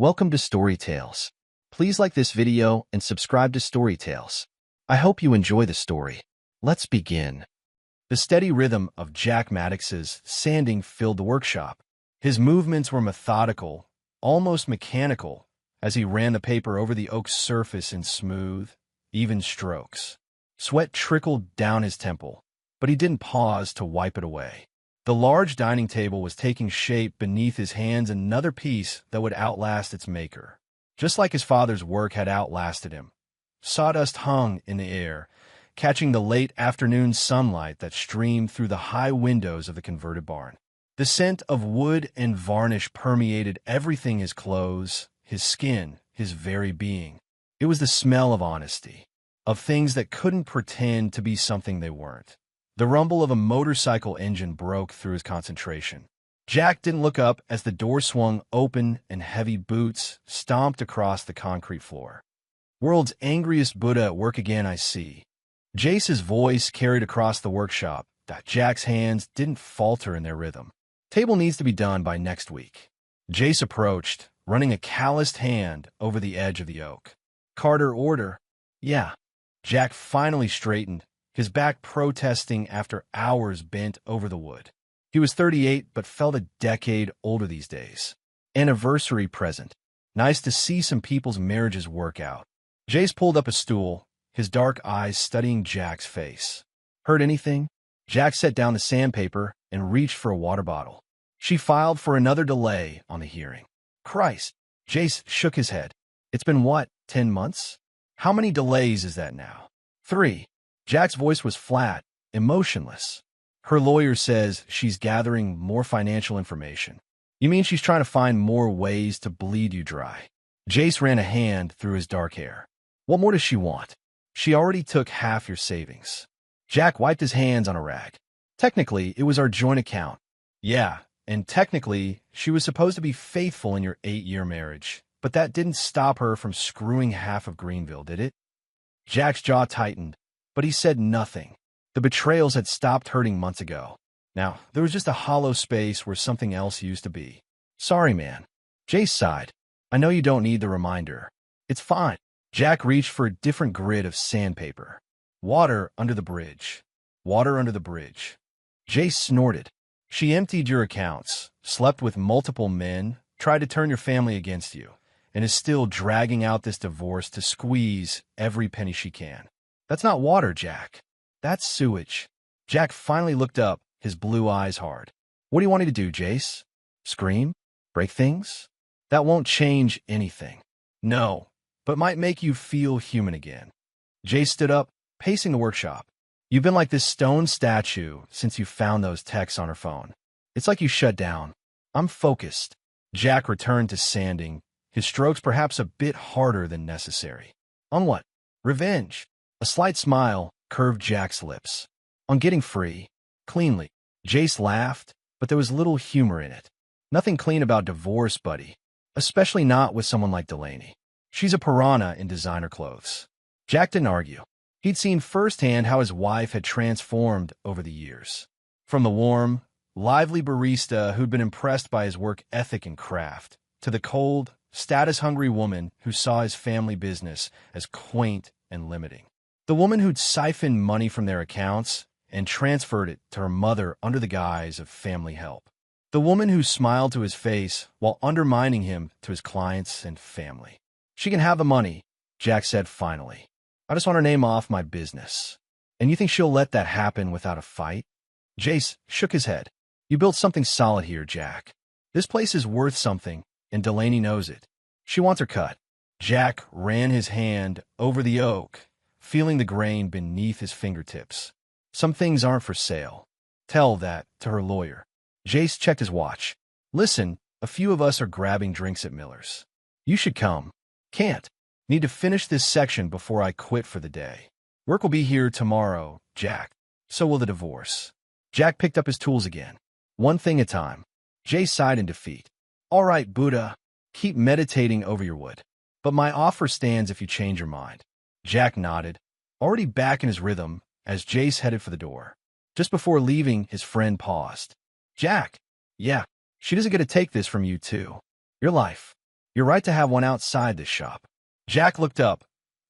Welcome to Story Tales. Please like this video and subscribe to Story Tales. I hope you enjoy the story. Let's begin. The steady rhythm of Jack Maddox's sanding filled the workshop. His movements were methodical, almost mechanical, as he ran the paper over the oak's surface in smooth, even strokes. Sweat trickled down his temple, but he didn't pause to wipe it away. The large dining table was taking shape beneath his hands, another piece that would outlast its maker. Just like his father's work had outlasted him. Sawdust hung in the air, catching the late afternoon sunlight that streamed through the high windows of the converted barn. The scent of wood and varnish permeated everything: his clothes, his skin, his very being. It was the smell of honesty, of things that couldn't pretend to be something they weren't. The rumble of a motorcycle engine broke through his concentration. Jack didn't look up as the door swung open and heavy boots stomped across the concrete floor. "World's angriest Buddha at work again, I see." Jace's voice carried across the workshop that Jack's hands didn't falter in their rhythm. "Table needs to be done by next week." Jace approached, running a calloused hand over the edge of the oak. "Carter order?" "Yeah." Jack finally straightened, his back protesting after hours bent over the wood. He was 38, but felt a decade older these days. Anniversary present. Nice to see some people's marriages work out. Jace pulled up a stool, his dark eyes studying Jack's face. "Heard anything?" Jack set down the sandpaper and reached for a water bottle. "She filed for another delay on the hearing." "Christ!" Jace shook his head. "It's been what, 10 months? How many delays is that now?" "3. Jack's voice was flat, emotionless. "Her lawyer says she's gathering more financial information." "You mean she's trying to find more ways to bleed you dry?" Jace ran a hand through his dark hair. "What more does she want?" "She already took half your savings." Jack wiped his hands on a rag. "Technically, it was our joint account." "Yeah, and technically, she was supposed to be faithful in your 8-year marriage, but that didn't stop her from screwing half of Greenville, did it?" Jack's jaw tightened, but he said nothing. The betrayals had stopped hurting months ago. Now, there was just a hollow space where something else used to be. "Sorry, man." Jace sighed. "I know you don't need the reminder. It's fine." Jack reached for a different grid of sandpaper. "Water under the bridge. Water under the bridge." Jace snorted. "She emptied your accounts, slept with multiple men, tried to turn your family against you, and is still dragging out this divorce to squeeze every penny she can. That's not water, Jack. That's sewage." Jack finally looked up, his blue eyes hard. "What do you want me to do, Jace? Scream? Break things? That won't change anything." "No, but might make you feel human again." Jace stood up, pacing the workshop. "You've been like this stone statue since you found those texts on her phone. It's like you shut down." "I'm focused." Jack returned to sanding, his strokes perhaps a bit harder than necessary. "On what?" "Revenge." A slight smile curved Jack's lips. "On getting free. Cleanly." Jace laughed, but there was little humor in it. "Nothing clean about divorce, buddy. Especially not with someone like Delaney. She's a piranha in designer clothes." Jack didn't argue. He'd seen firsthand how his wife had transformed over the years. From the warm, lively barista who'd been impressed by his work ethic and craft, to the cold, status-hungry woman who saw his family business as quaint and limiting. The woman who'd siphoned money from their accounts and transferred it to her mother under the guise of family help. The woman who smiled to his face while undermining him to his clients and family. "She can have the money," Jack said finally. "I just want her name off my business." "And you think she'll let that happen without a fight?" Jace shook his head. "You built something solid here, Jack. This place is worth something, and Delaney knows it. She wants her cut." Jack ran his hand over the oak, feeling the grain beneath his fingertips. "Some things aren't for sale. Tell that to her lawyer." Jace checked his watch. "Listen, a few of us are grabbing drinks at Miller's. You should come." "Can't. Need to finish this section before I quit for the day. Work will be here tomorrow, Jack. So will the divorce." Jack picked up his tools again. "One thing at a time." Jace sighed in defeat. "All right, Buddha. Keep meditating over your wood. But my offer stands if you change your mind." Jack nodded, already back in his rhythm, as Jace headed for the door. Just before leaving, his friend paused. "Jack." "Yeah, she doesn't get to take this from you, too. Your life." You're right to have one outside this shop. Jack looked up,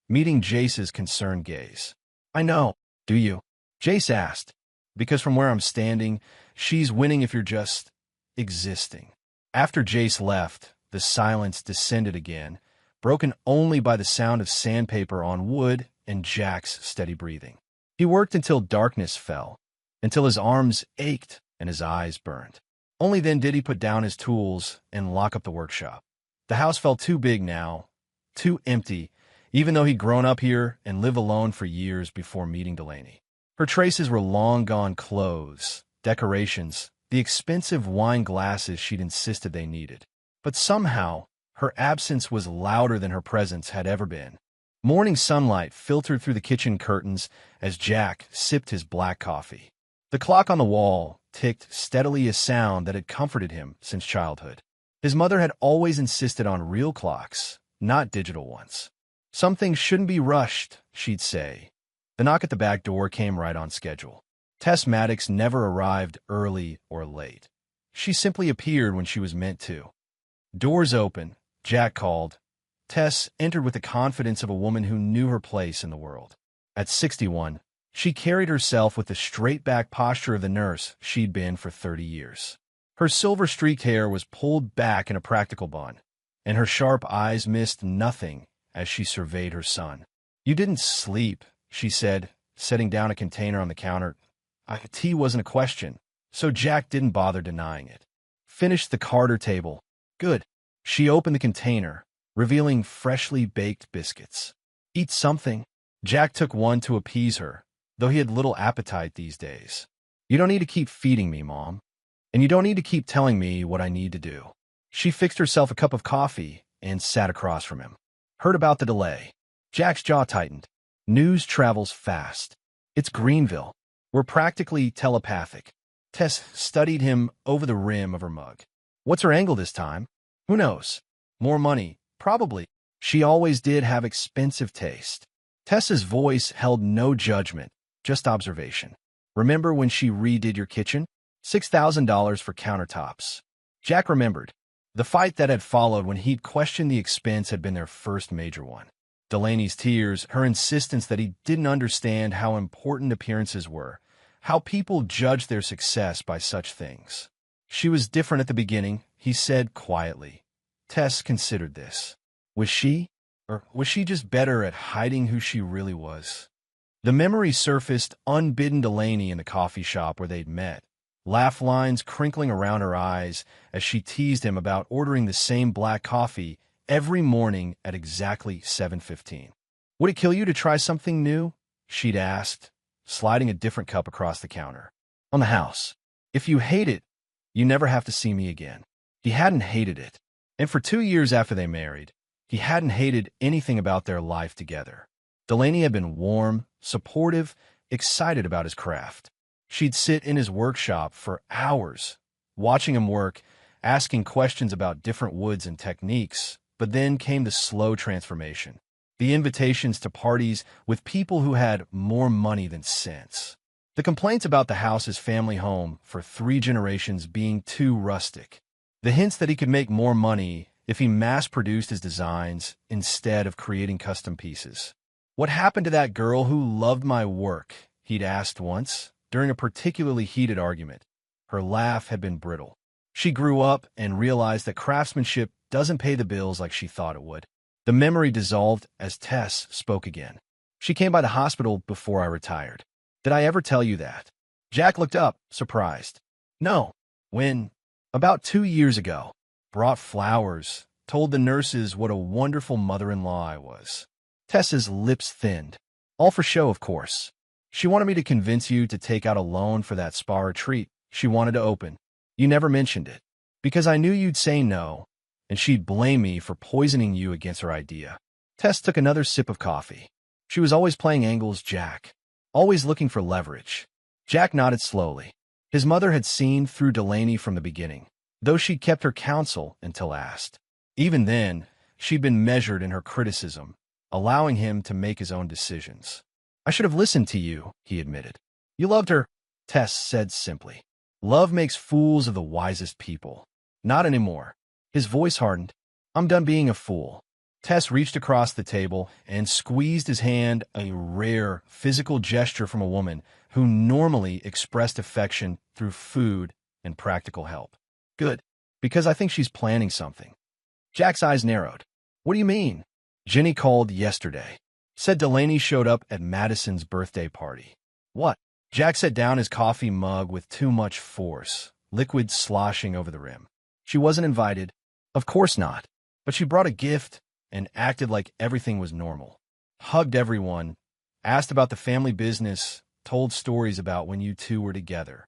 meeting Jace's concerned gaze. I know. Do you? Jace asked. Because from where I'm standing, she's winning if you're just existing. After Jace left, the silence descended again, broken only by the sound of sandpaper on wood and Jack's steady breathing. He worked until darkness fell, until his arms ached and his eyes burned. Only then did he put down his tools and lock up the workshop. The house felt too big now, too empty, even though he'd grown up here and lived alone for years before meeting Delaney. Her traces were long gone: clothes, decorations, the expensive wine glasses she'd insisted they needed. But somehow, her absence was louder than her presence had ever been. Morning sunlight filtered through the kitchen curtains as Jack sipped his black coffee. The clock on the wall ticked steadily, a sound that had comforted him since childhood. His mother had always insisted on real clocks, not digital ones. Some things shouldn't be rushed, she'd say. The knock at the back door came right on schedule. Tess Maddox never arrived early or late. She simply appeared when she was meant to. Doors open, Jack called. Tess entered with the confidence of a woman who knew her place in the world. At 61, she carried herself with the straight-back posture of the nurse she'd been for 30 years. Her silver-streaked hair was pulled back in a practical bun, and her sharp eyes missed nothing as she surveyed her son. You didn't sleep, she said, setting down a container on the counter. Tea wasn't a question, so Jack didn't bother denying it. Finished the Carter table. Good. She opened the container, revealing freshly baked biscuits. Eat something. Jack took one to appease her, though he had little appetite these days. You don't need to keep feeding me, Mom. And you don't need to keep telling me what I need to do. She fixed herself a cup of coffee and sat across from him. Heard about the delay. Jack's jaw tightened. News travels fast. It's Greenville. We're practically telepathic. Tess studied him over the rim of her mug. What's her angle this time? Who knows? More money, probably. She always did have expensive taste. Tess's voice held no judgment, just observation. Remember when she redid your kitchen? $6,000 for countertops. Jack remembered. The fight that had followed when he'd questioned the expense had been their first major one. Delaney's tears, her insistence that he didn't understand how important appearances were, how people judged their success by such things. She was different at the beginning, he said quietly. Tess considered this. Was she? Or was she just better at hiding who she really was? The memory surfaced, unbidden Delaney in the coffee shop where they'd met. Laugh lines crinkling around her eyes as she teased him about ordering the same black coffee every morning at exactly 7:15. Would it kill you to try something new? She'd asked, sliding a different cup across the counter. On the house. If you hate it, you never have to see me again. He hadn't hated it. And for 2 years after they married, he hadn't hated anything about their life together. Delaney had been warm, supportive, excited about his craft. She'd sit in his workshop for hours, watching him work, asking questions about different woods and techniques, but then came the slow transformation. The invitations to parties with people who had more money than sense. The complaints about the house's family home for 3 generations being too rustic. The hints that he could make more money if he mass-produced his designs instead of creating custom pieces. What happened to that girl who loved my work? He'd asked once, during a particularly heated argument. Her laugh had been brittle. She grew up and realized that craftsmanship doesn't pay the bills like she thought it would. The memory dissolved as Tess spoke again. She came by the hospital before I retired. Did I ever tell you that? Jack looked up, surprised. No. When? About 2 years ago. Brought flowers, told the nurses what a wonderful mother-in-law I was. Tess's lips thinned. All for show, of course. She wanted me to convince you to take out a loan for that spa retreat she wanted to open. You never mentioned it. Because I knew you'd say no, and she'd blame me for poisoning you against her idea. Tess took another sip of coffee. She was always playing angles, Jack. Always looking for leverage. Jack nodded slowly. His mother had seen through Delaney from the beginning, though she'd kept her counsel until asked. Even then, she'd been measured in her criticism, allowing him to make his own decisions. I should have listened to you, he admitted. You loved her, Tess said simply. Love makes fools of the wisest people. Not anymore. His voice hardened. I'm done being a fool. Tess reached across the table and squeezed his hand, a rare physical gesture from a woman who normally expressed affection through food and practical help. Good, because I think she's planning something. Jack's eyes narrowed. What do you mean? Jenny called yesterday. Said Delaney showed up at Madison's birthday party. What? Jack set down his coffee mug with too much force, liquid sloshing over the rim. She wasn't invited. Of course not. But she brought a gift and acted like everything was normal. Hugged everyone, asked about the family business, told stories about when you two were together.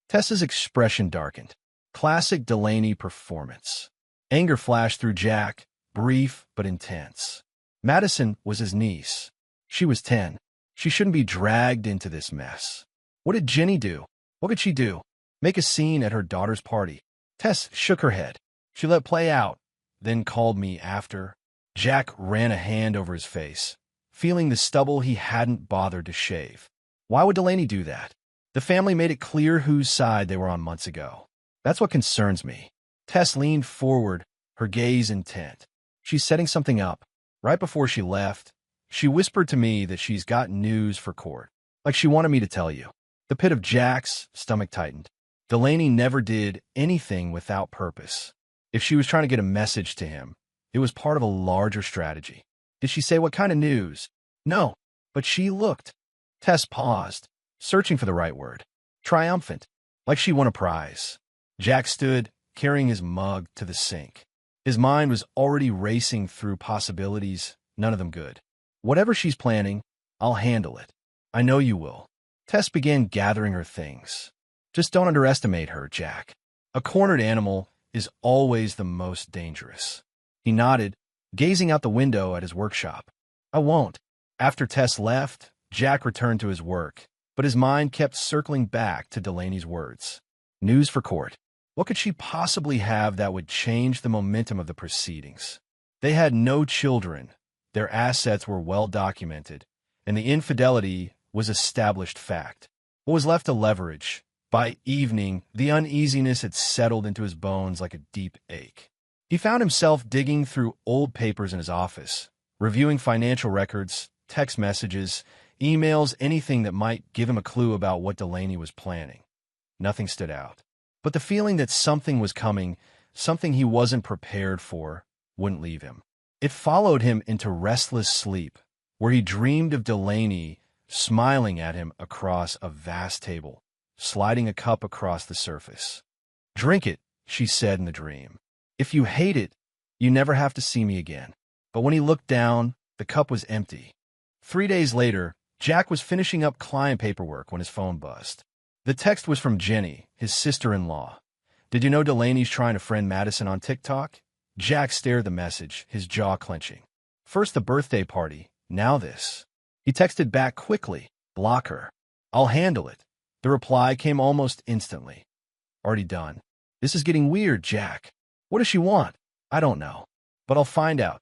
Tessa's expression darkened. Classic Delaney performance. Anger flashed through Jack, brief but intense. Madison was his niece. She was 10. She shouldn't be dragged into this mess. What did Jenny do? What could she do? Make a scene at her daughter's party. Tess shook her head. She let play out, then called me after. Jack ran a hand over his face, feeling the stubble he hadn't bothered to shave. Why would Delaney do that? The family made it clear whose side they were on months ago. That's what concerns me. Tess leaned forward, her gaze intent. She's setting something up. Right before she left, she whispered to me that she's got news for court. Like she wanted me to tell you. The pit of Jack's stomach tightened. Delaney never did anything without purpose. If she was trying to get a message to him, it was part of a larger strategy. Did she say what kind of news? No, but she looked. Tess paused, searching for the right word. Triumphant, like she won a prize. Jack stood, carrying his mug to the sink. His mind was already racing through possibilities, none of them good. Whatever she's planning, I'll handle it. I know you will. Tess began gathering her things. Just don't underestimate her, Jack. A cornered animal is always the most dangerous. He nodded, gazing out the window at his workshop. I won't. After Tess left, Jack returned to his work, but his mind kept circling back to Delaney's words. News for court. What could she possibly have that would change the momentum of the proceedings? They had no children, their assets were well documented, and the infidelity was established fact. What was left to leverage? By evening, the uneasiness had settled into his bones like a deep ache. He found himself digging through old papers in his office, reviewing financial records, text messages, emails, anything that might give him a clue about what Delaney was planning. Nothing stood out. But the feeling that something was coming, something he wasn't prepared for, wouldn't leave him. It followed him into restless sleep, where he dreamed of Delaney smiling at him across a vast table, sliding a cup across the surface. Drink it, she said in the dream. If you hate it, you never have to see me again. But when he looked down, the cup was empty. 3 days later, Jack was finishing up client paperwork when his phone buzzed. The text was from Jenny, his sister-in-law. Did you know Delaney's trying to friend Madison on TikTok? Jack stared at the message, his jaw clenching. First the birthday party, now this. He texted back quickly, block her. I'll handle it. The reply came almost instantly. Already done. This is getting weird, Jack. What does she want? I don't know. But I'll find out.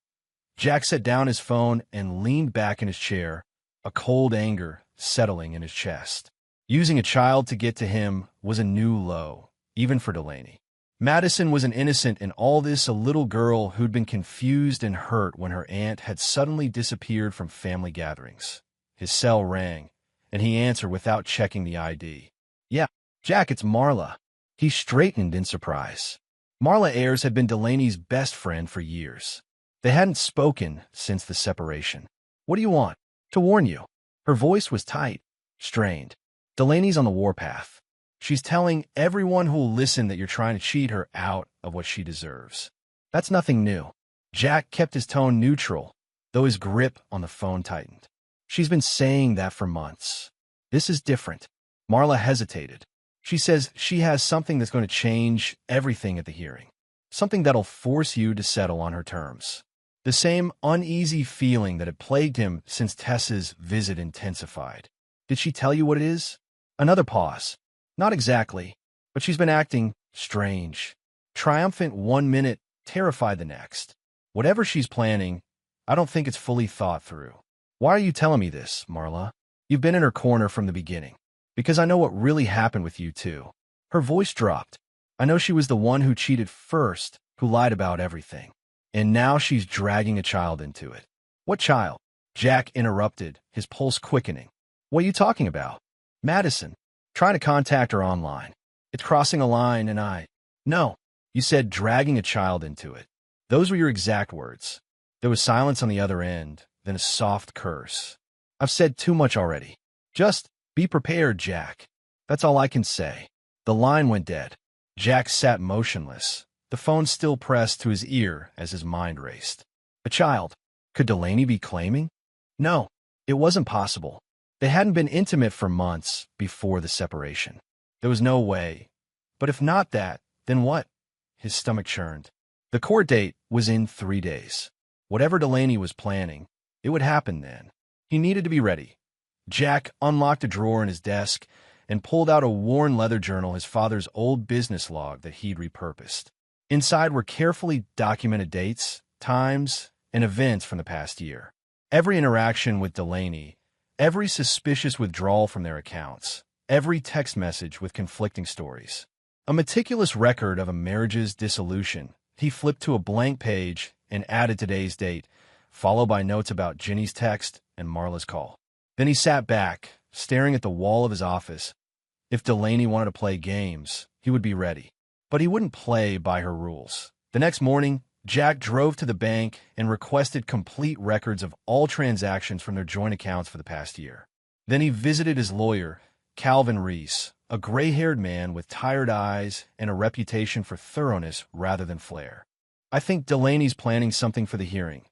Jack set down his phone and leaned back in his chair, a cold anger settling in his chest. Using a child to get to him was a new low, even for Delaney. Madison was an innocent in all this, a little girl who'd been confused and hurt when her aunt had suddenly disappeared from family gatherings. His cell rang, and he answered without checking the ID. Yeah, Jack, it's Marla. He straightened in surprise. Marla Ayers had been Delaney's best friend for years. They hadn't spoken since the separation. What do you want? To warn you. Her voice was tight, strained. Delaney's on the warpath. She's telling everyone who'll listen that you're trying to cheat her out of what she deserves. That's nothing new. Jack kept his tone neutral, though his grip on the phone tightened. She's been saying that for months. This is different. Marla hesitated. She says she has something that's going to change everything at the hearing. Something that'll force you to settle on her terms. The same uneasy feeling that had plagued him since Tessa's visit intensified. Did she tell you what it is? Another pause. Not exactly, but she's been acting strange. Triumphant 1 minute, terrified the next. Whatever she's planning, I don't think it's fully thought through. Why are you telling me this, Marla? You've been in her corner from the beginning. Because I know what really happened with you two. Her voice dropped. I know she was the one who cheated first, who lied about everything. And now she's dragging a child into it. What child? Jack interrupted, his pulse quickening. What are you talking about? Madison. Trying to contact her online. It's crossing a line and No. You said dragging a child into it. Those were your exact words. There was silence on the other end, then a soft curse. I've said too much already. Just be prepared, Jack. That's all I can say. The line went dead. Jack sat motionless, the phone still pressed to his ear as his mind raced. A child. Could Delaney be claiming? No, it wasn't possible. They hadn't been intimate for months before the separation. There was no way. But if not that, then what? His stomach churned. The court date was in 3 days. Whatever Delaney was planning, it would happen then. He needed to be ready. Jack unlocked a drawer in his desk and pulled out a worn leather journal, his father's old business log that he'd repurposed. Inside were carefully documented dates, times, and events from the past year. Every interaction with Delaney, every suspicious withdrawal from their accounts, every text message with conflicting stories. A meticulous record of a marriage's dissolution. He flipped to a blank page and added today's date, followed by notes about Ginny's text and Marla's call. Then he sat back, staring at the wall of his office. If Delaney wanted to play games, he would be ready. But he wouldn't play by her rules. The next morning, Jack drove to the bank and requested complete records of all transactions from their joint accounts for the past year. Then he visited his lawyer, Calvin Reese, a gray-haired man with tired eyes and a reputation for thoroughness rather than flair. I think Delaney's planning something for the hearing,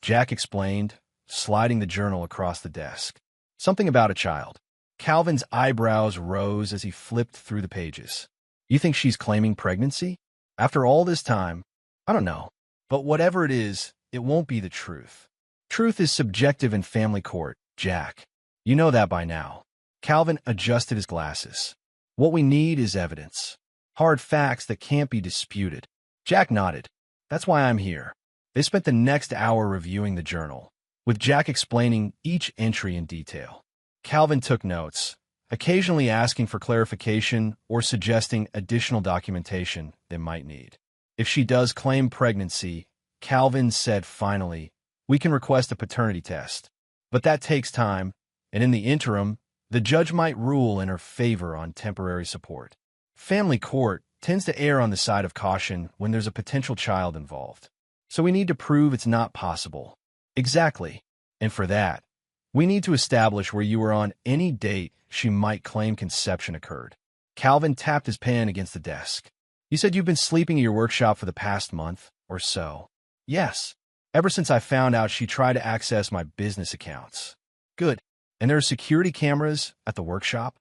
Jack explained, sliding the journal across the desk. Something about a child. Calvin's eyebrows rose as he flipped through the pages. You think she's claiming pregnancy? After all this time? I don't know. But whatever it is, it won't be the truth. Truth is subjective in family court, Jack. You know that by now. Calvin adjusted his glasses. What we need is evidence. Hard facts that can't be disputed. Jack nodded. That's why I'm here. They spent the next hour reviewing the journal, with Jack explaining each entry in detail. Calvin took notes, occasionally asking for clarification or suggesting additional documentation they might need. If she does claim pregnancy, Calvin said finally, we can request a paternity test. But that takes time, and in the interim, the judge might rule in her favor on temporary support. Family court tends to err on the side of caution when there's a potential child involved. So we need to prove it's not possible. Exactly. And for that, we need to establish where you were on any date she might claim conception occurred. Calvin tapped his pen against the desk. You said you've been sleeping at your workshop for the past month or so. Yes. Ever since I found out she tried to access my business accounts. Good. And there are security cameras at the workshop?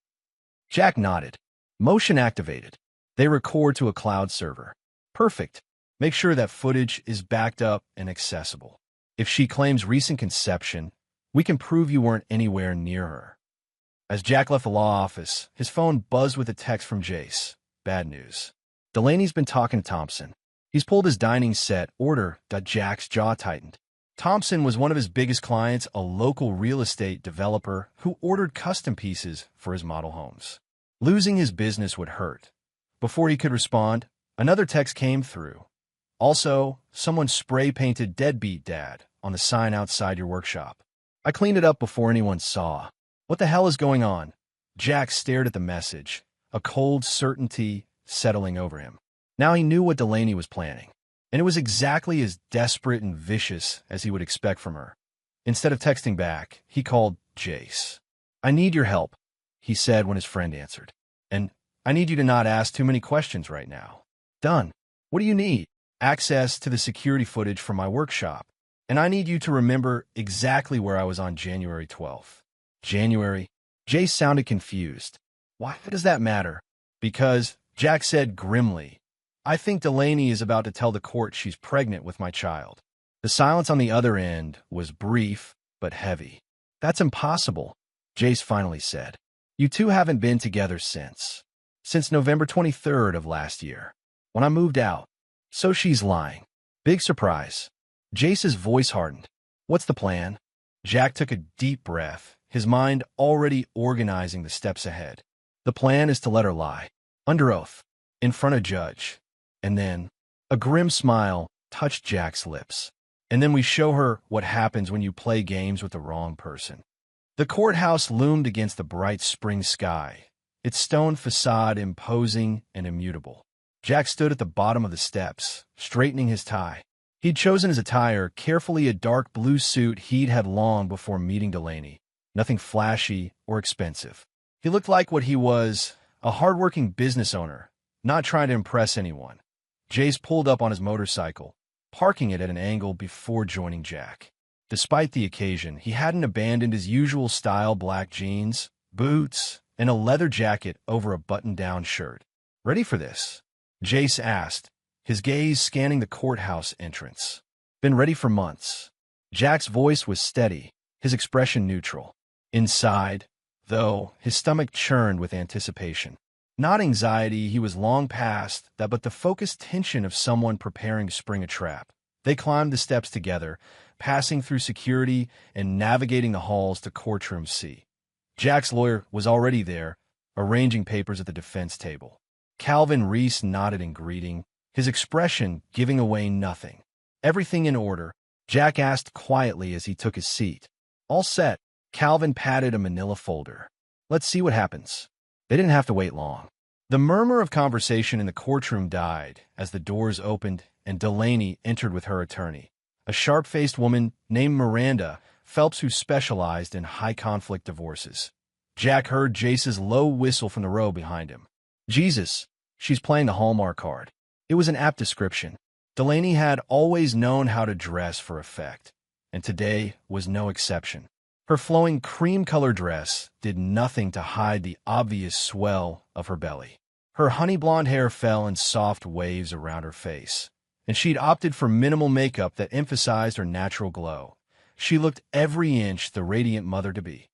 Jack nodded. Motion activated. They record to a cloud server. Perfect. Make sure that footage is backed up and accessible. If she claims recent conception, we can prove you weren't anywhere near her. As Jack left the law office, his phone buzzed with a text from Jace. Bad news. Delaney's been talking to Thompson. He's pulled his dining set order. Jack's jaw tightened. Thompson was one of his biggest clients, a local real estate developer who ordered custom pieces for his model homes. Losing his business would hurt. Before he could respond, another text came through. Also, someone spray-painted "Deadbeat Dad" on the sign outside your workshop. I cleaned it up before anyone saw. What the hell is going on? Jack stared at the message, a cold certainty settling over him. Now he knew what Delaney was planning, and it was exactly as desperate and vicious as he would expect from her. Instead of texting back, he called Jace. I need your help, he said when his friend answered. And I need you to not ask too many questions right now. Done. What do you need? Access to the security footage from my workshop. And I need you to remember exactly where I was on January 12th. January? Jace sounded confused. Why does that matter? Because, Jack said grimly, I think Delaney is about to tell the court she's pregnant with my child. The silence on the other end was brief, but heavy. That's impossible, Jace finally said. You two haven't been together since November 23rd of last year, when I moved out. So she's lying. Big surprise. Jace's voice hardened. What's the plan? Jack took a deep breath, his mind already organizing the steps ahead. The plan is to let her lie. Under oath. In front of judge. And then, a grim smile touched Jack's lips. And then we show her what happens when you play games with the wrong person. The courthouse loomed against the bright spring sky, its stone facade imposing and immutable. Jack stood at the bottom of the steps, straightening his tie. He'd chosen his attire, carefully a dark blue suit he'd had long before meeting Delaney. Nothing flashy or expensive. He looked like what he was, a hardworking business owner, not trying to impress anyone. Jace pulled up on his motorcycle, parking it at an angle before joining Jack. Despite the occasion, he hadn't abandoned his usual style black jeans, boots, and a leather jacket over a button-down shirt. "Ready for this?" Jace asked, his gaze scanning the courthouse entrance. "Been ready for months." Jack's voice was steady, his expression neutral. Inside, though, his stomach churned with anticipation. Not anxiety, he was long past that, but the focused tension of someone preparing to spring a trap. They climbed the steps together, passing through security and navigating the halls to courtroom C. Jack's lawyer was already there, arranging papers at the defense table. Calvin Reese nodded in greeting, his expression giving away nothing. "Everything in order?" Jack asked quietly as he took his seat. "All set." Calvin patted a manila folder. "Let's see what happens." They didn't have to wait long. The murmur of conversation in the courtroom died as the doors opened and Delaney entered with her attorney, a sharp-faced woman named Miranda Phelps who specialized in high-conflict divorces. Jack heard Jace's low whistle from the row behind him. "Jesus, she's playing the Hallmark card." It was an apt description. Delaney had always known how to dress for effect, and today was no exception. Her flowing cream-colored dress did nothing to hide the obvious swell of her belly. Her honey-blonde hair fell in soft waves around her face, and she'd opted for minimal makeup that emphasized her natural glow. She looked every inch the radiant mother-to-be.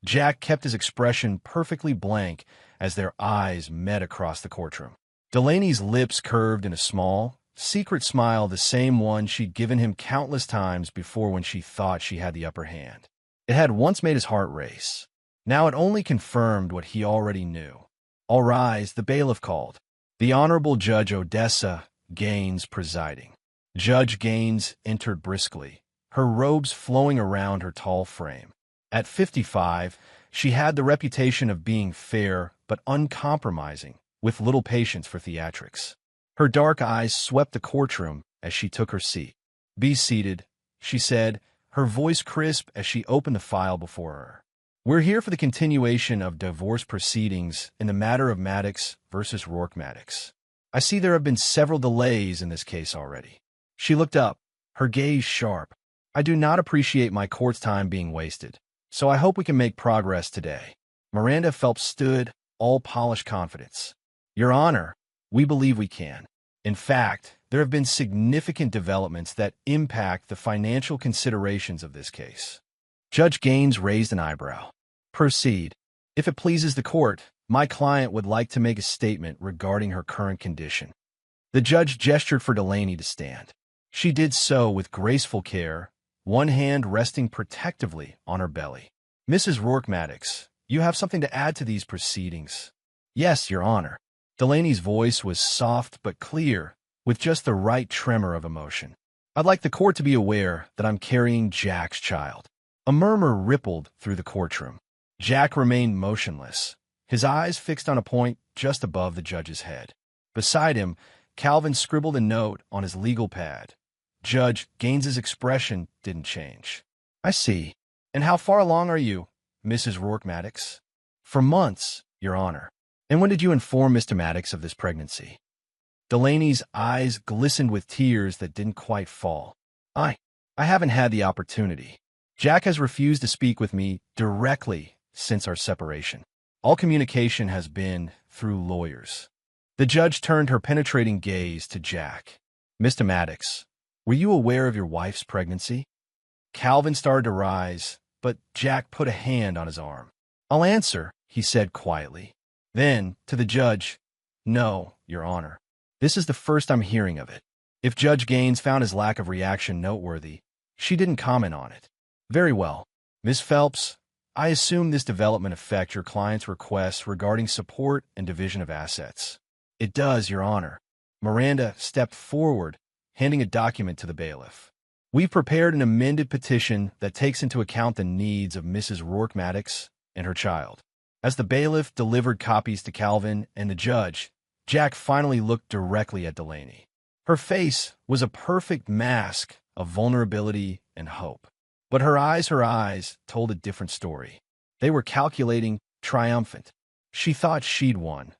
Jack kept his expression perfectly blank as their eyes met across the courtroom. Delaney's lips curved in a small, secret smile, the same one she'd given him countless times before when she thought she had the upper hand. It had once made his heart race. Now it only confirmed what he already knew. "All rise," the bailiff called. The Honorable Judge Odessa Gaines presiding. Judge Gaines entered briskly, her robes flowing around her tall frame. At 55, she had the reputation of being fair but uncompromising, with little patience for theatrics. Her dark eyes swept the courtroom as she took her seat. "Be seated," she said, her voice crisp as she opened the file before her. "We're here for the continuation of divorce proceedings in the matter of Maddox versus Rourke Maddox. I see there have been several delays in this case already." She looked up, her gaze sharp. "I do not appreciate my court's time being wasted, so I hope we can make progress today." Miranda Phelps stood, all polished confidence. "Your Honor, we believe we can. In fact, there have been significant developments that impact the financial considerations of this case." Judge Gaines raised an eyebrow. "Proceed. If it pleases the court, my client would like to make a statement regarding her current condition." The judge gestured for Delaney to stand. She did so with graceful care, one hand resting protectively on her belly. "Mrs. Rourke Maddox, you have something to add to these proceedings." "Yes, Your Honor." Delaney's voice was soft but clear, with just the right tremor of emotion. "I'd like the court to be aware that I'm carrying Jack's child." A murmur rippled through the courtroom. Jack remained motionless, his eyes fixed on a point just above the judge's head. Beside him, Calvin scribbled a note on his legal pad. Judge Gaines's expression didn't change. "I see. And how far along are you, Mrs. Rourke Maddox?" "For months, Your Honor." "And when did you inform Mr. Maddox of this pregnancy?" Delaney's eyes glistened with tears that didn't quite fall. I haven't had the opportunity. Jack has refused to speak with me directly since our separation. All communication has been through lawyers." The judge turned her penetrating gaze to Jack. "Mr. Maddox, were you aware of your wife's pregnancy?" Calvin started to rise, but Jack put a hand on his arm. "I'll answer," he said quietly. Then, to the judge, "No, Your Honor. This is the first I'm hearing of it." If Judge Gaines found his lack of reaction noteworthy, she didn't comment on it. "Very well. Ms. Phelps, I assume this development affects your client's requests regarding support and division of assets." "It does, Your Honor." Miranda stepped forward, handing a document to the bailiff. We've prepared an amended petition that takes into account the needs of Mrs. Rourke Maddox and her child. As the bailiff delivered copies to Calvin and the judge, Jack finally looked directly at Delaney. Her face was a perfect mask of vulnerability and hope. But her eyes told a different story. They were calculating, triumphant. She thought she'd won.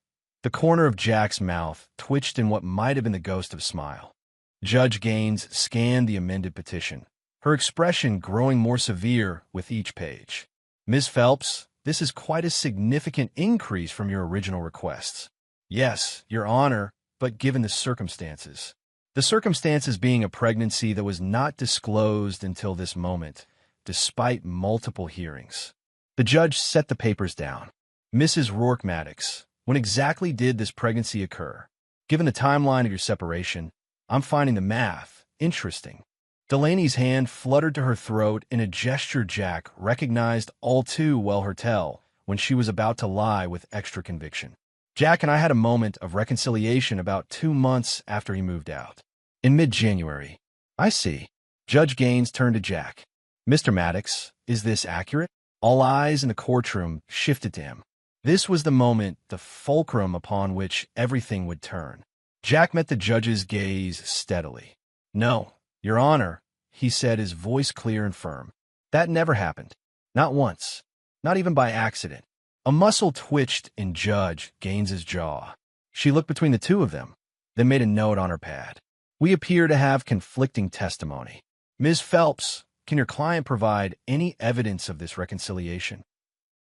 The corner of Jack's mouth twitched in what might have been the ghost of a smile. Judge Gaines scanned the amended petition, her expression growing more severe with each page. Ms. Phelps, this is quite a significant increase from your original requests. Yes, Your Honor, but given the circumstances. The circumstances being a pregnancy that was not disclosed until this moment, despite multiple hearings. The judge set the papers down. Mrs. Rourke Maddox, when exactly did this pregnancy occur? Given the timeline of your separation, I'm finding the math interesting. Delaney's hand fluttered to her throat in a gesture Jack recognized all too well her tell when she was about to lie with extra conviction. Jack and I had a moment of reconciliation about 2 months after he moved out. In mid-January. I see. Judge Gaines turned to Jack. Mr. Maddox, is this accurate? All eyes in the courtroom shifted to him. This was the moment, the fulcrum upon which everything would turn. Jack met the judge's gaze steadily. No, Your Honor, he said, his voice clear and firm. That never happened. Not once. Not even by accident. A muscle twitched in Judge Gaines's jaw. She looked between the two of them, then made a note on her pad. We appear to have conflicting testimony. Ms. Phelps, can your client provide any evidence of this reconciliation?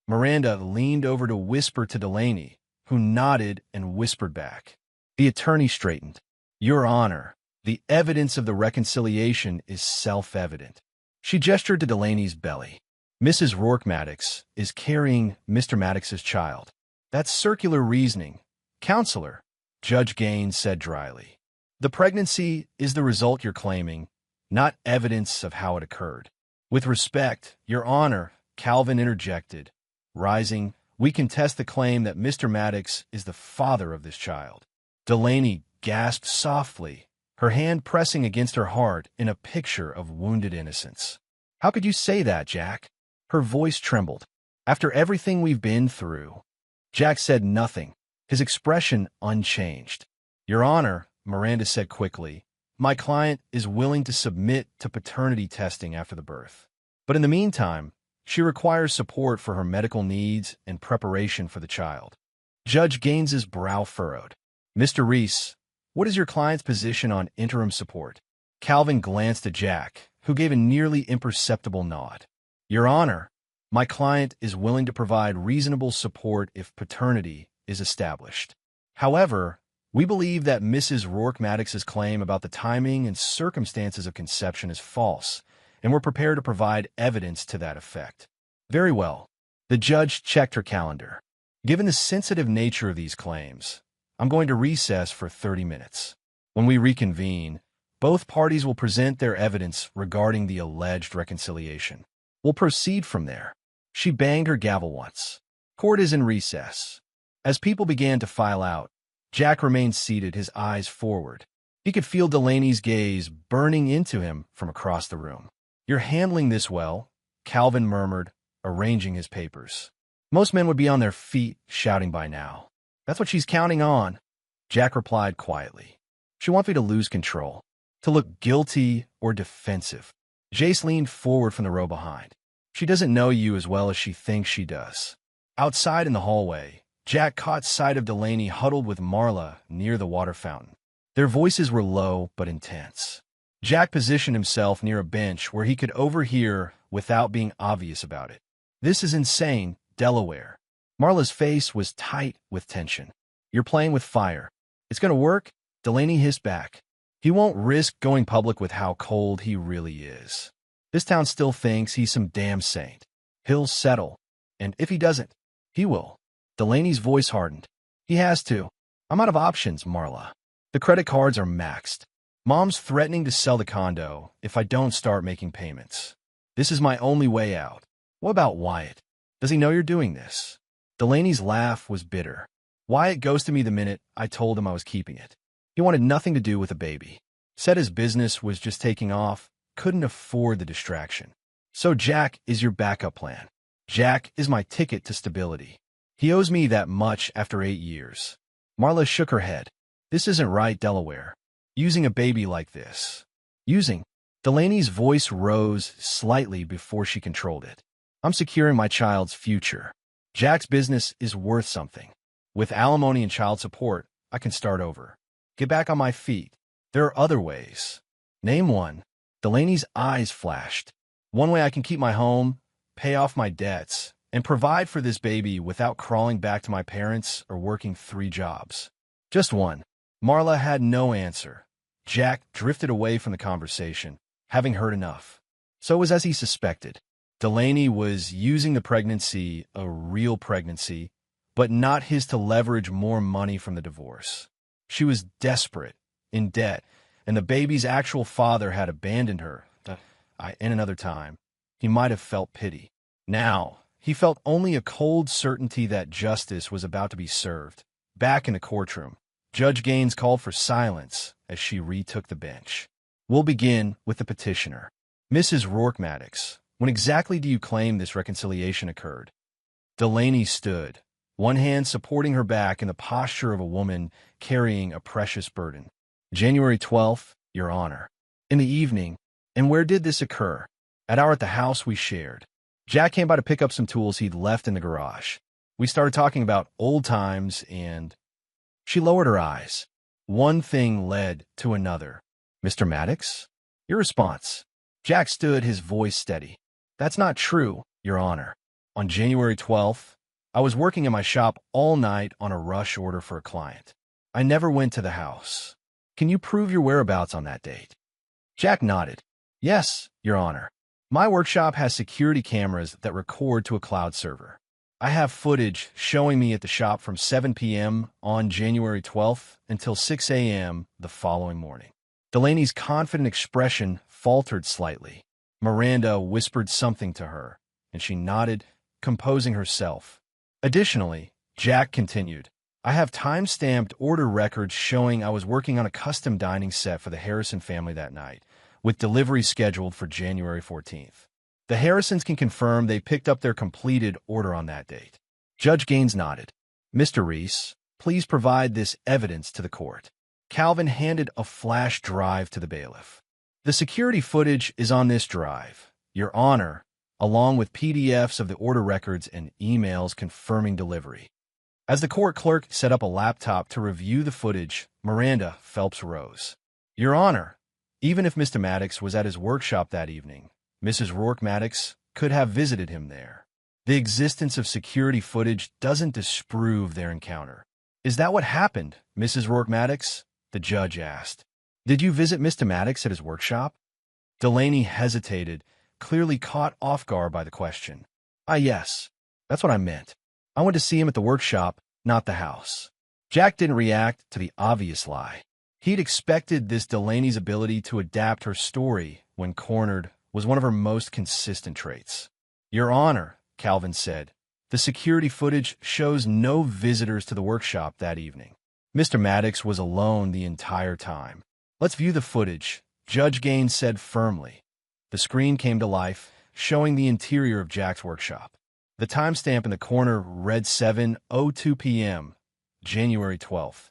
Miranda leaned over to whisper to Delaney, who nodded and whispered back. The attorney straightened. Your Honor, the evidence of the reconciliation is self-evident. She gestured to Delaney's belly. Mrs. Rourke Maddox is carrying Mr. Maddox's child. That's circular reasoning. Counselor, Judge Gaines said dryly. The pregnancy is the result you're claiming, not evidence of how it occurred. With respect, Your Honor, Calvin interjected. Rising, we contest the claim that Mr. Maddox is the father of this child. Delaney gasped softly, her hand pressing against her heart in a picture of wounded innocence. How could you say that, Jack? Her voice trembled. After everything we've been through. Jack said nothing, his expression unchanged. Your Honor, Miranda said quickly, my client is willing to submit to paternity testing after the birth. But in the meantime, she requires support for her medical needs and preparation for the child. Judge Gaines's brow furrowed. Mr. Reese, what is your client's position on interim support? Calvin glanced at Jack, who gave a nearly imperceptible nod. Your Honor, my client is willing to provide reasonable support if paternity is established. However, we believe that Mrs. Rourke Maddox's claim about the timing and circumstances of conception is false, and we're prepared to provide evidence to that effect. Very well. The judge checked her calendar. Given the sensitive nature of these claims, I'm going to recess for 30 minutes. When we reconvene, both parties will present their evidence regarding the alleged reconciliation. We'll proceed from there. She banged her gavel once. Court is in recess. As people began to file out, Jack remained seated, his eyes forward. He could feel Delaney's gaze burning into him from across the room. You're handling this well, Calvin murmured, arranging his papers. Most men would be on their feet, shouting by now. That's what she's counting on, Jack replied quietly. She wants me to lose control, to look guilty or defensive. Jace leaned forward from the row behind. She doesn't know you as well as she thinks she does. Outside in the hallway, Jack caught sight of Delaney huddled with Marla near the water fountain. Their voices were low but intense. Jack positioned himself near a bench where he could overhear without being obvious about it. This is insane, Delaware. Marla's face was tight with tension. You're playing with fire. It's going to work? Delaney hissed back. He won't risk going public with how cold he really is. This town still thinks he's some damn saint. He'll settle. And if he doesn't, he will. Delaney's voice hardened. He has to. I'm out of options, Marla. The credit cards are maxed. Mom's threatening to sell the condo if I don't start making payments. This is my only way out. What about Wyatt? Does he know you're doing this? Delaney's laugh was bitter. Wyatt ghosted me the minute I told him I was keeping it. He wanted nothing to do with a baby. Said his business was just taking off, couldn't afford the distraction. So Jack is your backup plan. Jack is my ticket to stability. He owes me that much after 8 years. Marla shook her head. This isn't right, Delaware. Using a baby like this. Using. Delaney's voice rose slightly before she controlled it. I'm securing my child's future. Jack's business is worth something. With alimony and child support, I can start over. Get back on my feet. There are other ways. Name one. Delaney's eyes flashed. One way I can keep my home, pay off my debts, and provide for this baby without crawling back to my parents or working 3 jobs. Just one. Marla had no answer. Jack drifted away from the conversation, having heard enough. So it was as he suspected. Delaney was using the pregnancy, a real pregnancy, but not his to leverage more money from the divorce. She was desperate, in debt, and the baby's actual father had abandoned her. In another time, he might have felt pity. Now, he felt only a cold certainty that justice was about to be served. Back in the courtroom, Judge Gaines called for silence as she retook the bench. We'll begin with the petitioner. Mrs. Rourke Maddox, when exactly do you claim this reconciliation occurred? Delaney stood, one hand supporting her back in the posture of a woman carrying a precious burden. January 12th, Your Honor. In the evening. And where did this occur? At the house we shared. Jack came by to pick up some tools he'd left in the garage. We started talking about old times and... She lowered her eyes. One thing led to another. Mr. Maddox? Your response. Jack stood, his voice steady. That's not true, Your Honor. On January 12th, I was working in my shop all night on a rush order for a client. I never went to the house. Can you prove your whereabouts on that date? Jack nodded. Yes, Your Honor. My workshop has security cameras that record to a cloud server. I have footage showing me at the shop from 7 p.m. on January 12th until 6 a.m. the following morning. Delaney's confident expression faltered slightly. Miranda whispered something to her, and she nodded, composing herself. Additionally, Jack continued, I have time-stamped order records showing I was working on a custom dining set for the Harrison family that night, with delivery scheduled for January 14th. The Harrisons can confirm they picked up their completed order on that date. Judge Gaines nodded. Mr. Reese, please provide this evidence to the court. Calvin handed a flash drive to the bailiff. The security footage is on this drive, Your Honor, along with PDFs of the order records and emails confirming delivery. As the court clerk set up a laptop to review the footage, Miranda Phelps rose. Your Honor, even if Mr. Maddox was at his workshop that evening, Mrs. Rourke Maddox could have visited him there. The existence of security footage doesn't disprove their encounter. Is that what happened, Mrs. Rourke Maddox? The judge asked. Did you visit Mr. Maddox at his workshop? Delaney hesitated, clearly caught off guard by the question. Yes. That's what I meant. I went to see him at the workshop, not the house. Jack didn't react to the obvious lie. He'd expected this. Delaney's ability to adapt her story when cornered was one of her most consistent traits. Your Honor, Calvin said, the security footage shows no visitors to the workshop that evening. Mr. Maddox was alone the entire time. Let's view the footage, Judge Gaines said firmly. The screen came to life, showing the interior of Jack's workshop. The timestamp in the corner read 7:02 p.m., January 12th.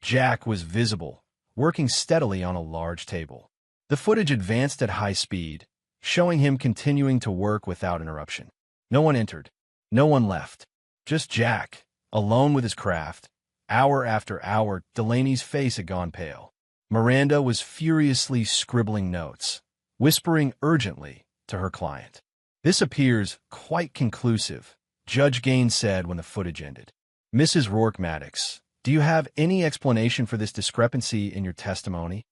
Jack was visible, working steadily on a large table. The footage advanced at high speed, showing him continuing to work without interruption. No one entered. No one left. Just Jack, alone with his craft. Hour after hour, Delaney's face had gone pale. Miranda was furiously scribbling notes, whispering urgently to her client. This appears quite conclusive, Judge Gaines said when the footage ended. Mrs. Rourke Maddox, do you have any explanation for this discrepancy in your testimony?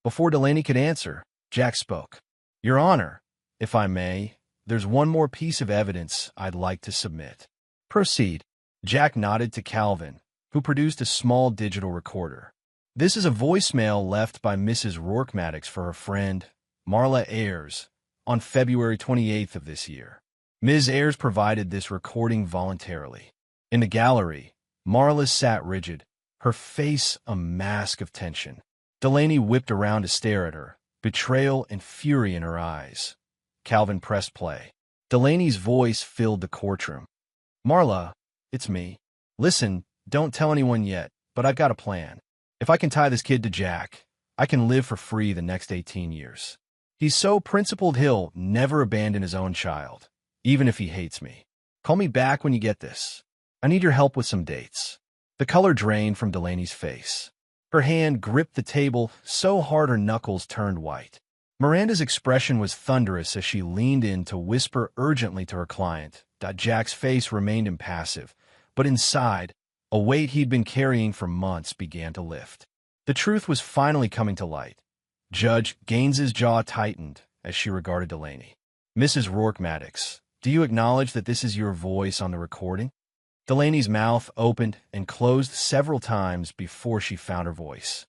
Before Delaney could answer, Jack spoke. Your Honor, if I may, there's one more piece of evidence I'd like to submit. Proceed. Jack nodded to Calvin, who produced a small digital recorder. This is a voicemail left by Mrs. Rourke Maddox for her friend, Marla Ayers, on February 28th of this year. Ms. Ayers provided this recording voluntarily. In the gallery, Marla sat rigid, her face a mask of tension. Delaney whipped around to stare at her, betrayal and fury in her eyes. Calvin pressed play. Delaney's voice filled the courtroom. Marla, it's me. Listen, don't tell anyone yet, but I've got a plan. If I can tie this kid to Jack, I can live for free the next 18 years. He's so principled he'll never abandon his own child, even if he hates me. Call me back when you get this. I need your help with some dates. The color drained from Delaney's face. Her hand gripped the table so hard her knuckles turned white. Miranda's expression was thunderous as she leaned in to whisper urgently to her client. Jack's face remained impassive, but inside, a weight he'd been carrying for months began to lift. The truth was finally coming to light. Judge Gaines's jaw tightened as she regarded Delaney. Mrs. Rourke-Maddox, do you acknowledge that this is your voice on the recording? Delaney's mouth opened and closed several times before she found her voice.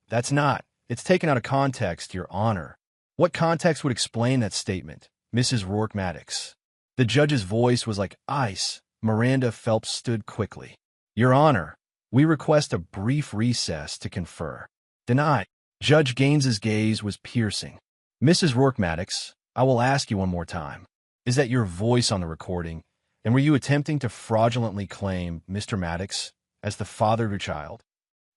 That's not. It's taken out of context, Your Honor. What context would explain that statement, Mrs. Rourke-Maddox? The judge's voice was like ice. Miranda Phelps stood quickly. Your Honor, we request a brief recess to confer. Denied. Judge Gaines's gaze was piercing. Mrs. Rourke-Maddox, I will ask you one more time. Is that your voice on the recording, and were you attempting to fraudulently claim Mr. Maddox as the father of your child?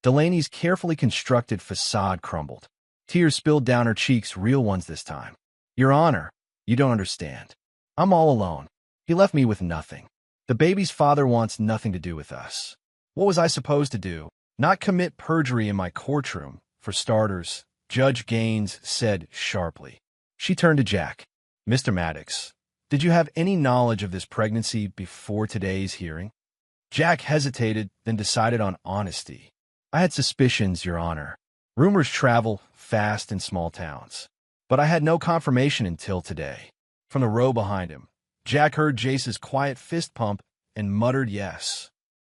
Delaney's carefully constructed facade crumbled. Tears spilled down her cheeks, real ones this time. Your Honor, you don't understand. I'm all alone. He left me with nothing. The baby's father wants nothing to do with us. What was I supposed to do? Not commit perjury in my courtroom, for starters, Judge Gaines said sharply. She turned to Jack. Mr. Maddox, did you have any knowledge of this pregnancy before today's hearing? Jack hesitated, then decided on honesty. I had suspicions, Your Honor. Rumors travel fast in small towns. But I had no confirmation until today. From the row behind him, Jack heard Jace's quiet fist pump and muttered yes.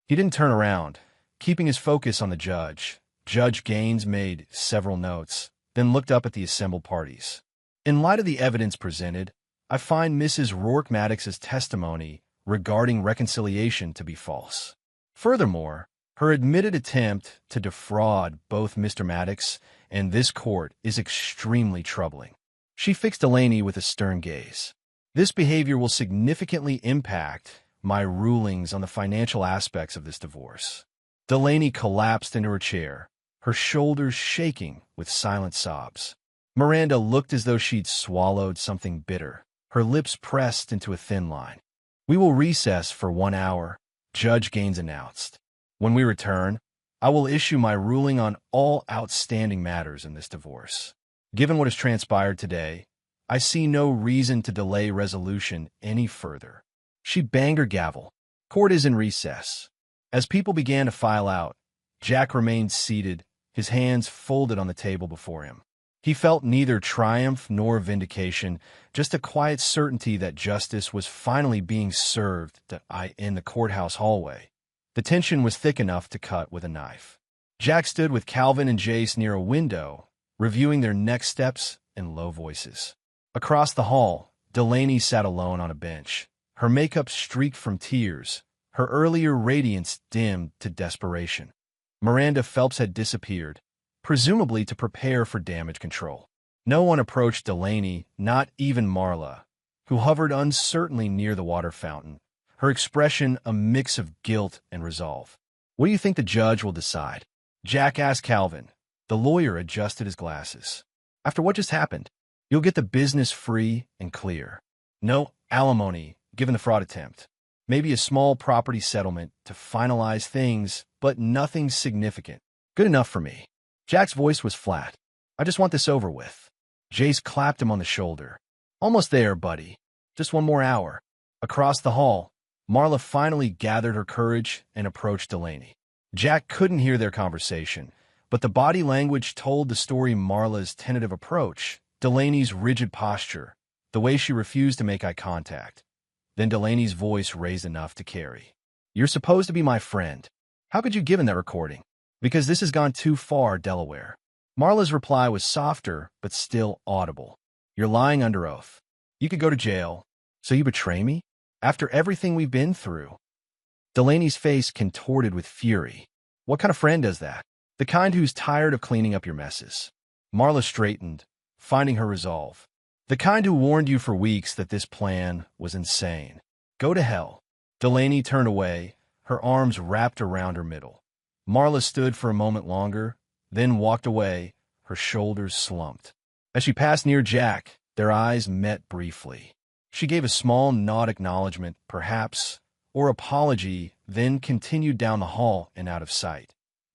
He didn't turn around, keeping his focus on the judge. Judge Gaines made several notes, then looked up at the assembled parties. In light of the evidence presented, I find Mrs. Rourke-Maddox's testimony regarding reconciliation to be false. Furthermore, her admitted attempt to defraud both Mr. Maddox and this court is extremely troubling. She fixed Delaney with a stern gaze. This behavior will significantly impact my rulings on the financial aspects of this divorce. Delaney collapsed into her chair, her shoulders shaking with silent sobs. Miranda looked as though she'd swallowed something bitter, her lips pressed into a thin line. We will recess for 1 hour, Judge Gaines announced. When we return, I will issue my ruling on all outstanding matters in this divorce. Given what has transpired today, I see no reason to delay resolution any further. She banged her gavel. Court is in recess. As people began to file out, Jack remained seated, his hands folded on the table before him. He felt neither triumph nor vindication, just a quiet certainty that justice was finally being served in the courthouse hallway. The tension was thick enough to cut with a knife. Jack stood with Calvin and Jace near a window, reviewing their next steps in low voices. Across the hall, Delaney sat alone on a bench, her makeup streaked from tears, her earlier radiance dimmed to desperation. Miranda Phelps had disappeared, presumably to prepare for damage control. No one approached Delaney, not even Marla, who hovered uncertainly near the water fountain, her expression a mix of guilt and resolve. What do you think the judge will decide? Jack asked Calvin. The lawyer adjusted his glasses. After what just happened, you'll get the business free and clear. No alimony, given the fraud attempt. Maybe a small property settlement to finalize things, but nothing significant. Good enough for me. Jack's voice was flat. I just want this over with. Jace clapped him on the shoulder. Almost there, buddy. Just 1 more hour. Across the hall, Marla finally gathered her courage and approached Delaney. Jack couldn't hear their conversation, but the body language told the story. Marla's tentative approach, Delaney's rigid posture, the way she refused to make eye contact. Then Delaney's voice raised enough to carry. You're supposed to be my friend. How could you give him that recording? Because this has gone too far, Delaware. Marla's reply was softer, but still audible. You're lying under oath. You could go to jail. So you betray me? After everything we've been through? Delaney's face contorted with fury. What kind of friend does that? The kind who's tired of cleaning up your messes. Marla straightened, finding her resolve. The kind who warned you for weeks that this plan was insane. Go to hell. Delaney turned away, her arms wrapped around her middle. Marla stood for a moment longer, then walked away, her shoulders slumped. As she passed near Jack, their eyes met briefly. She gave a small nod acknowledgement, perhaps, or apology, then continued down the hall and out of sight.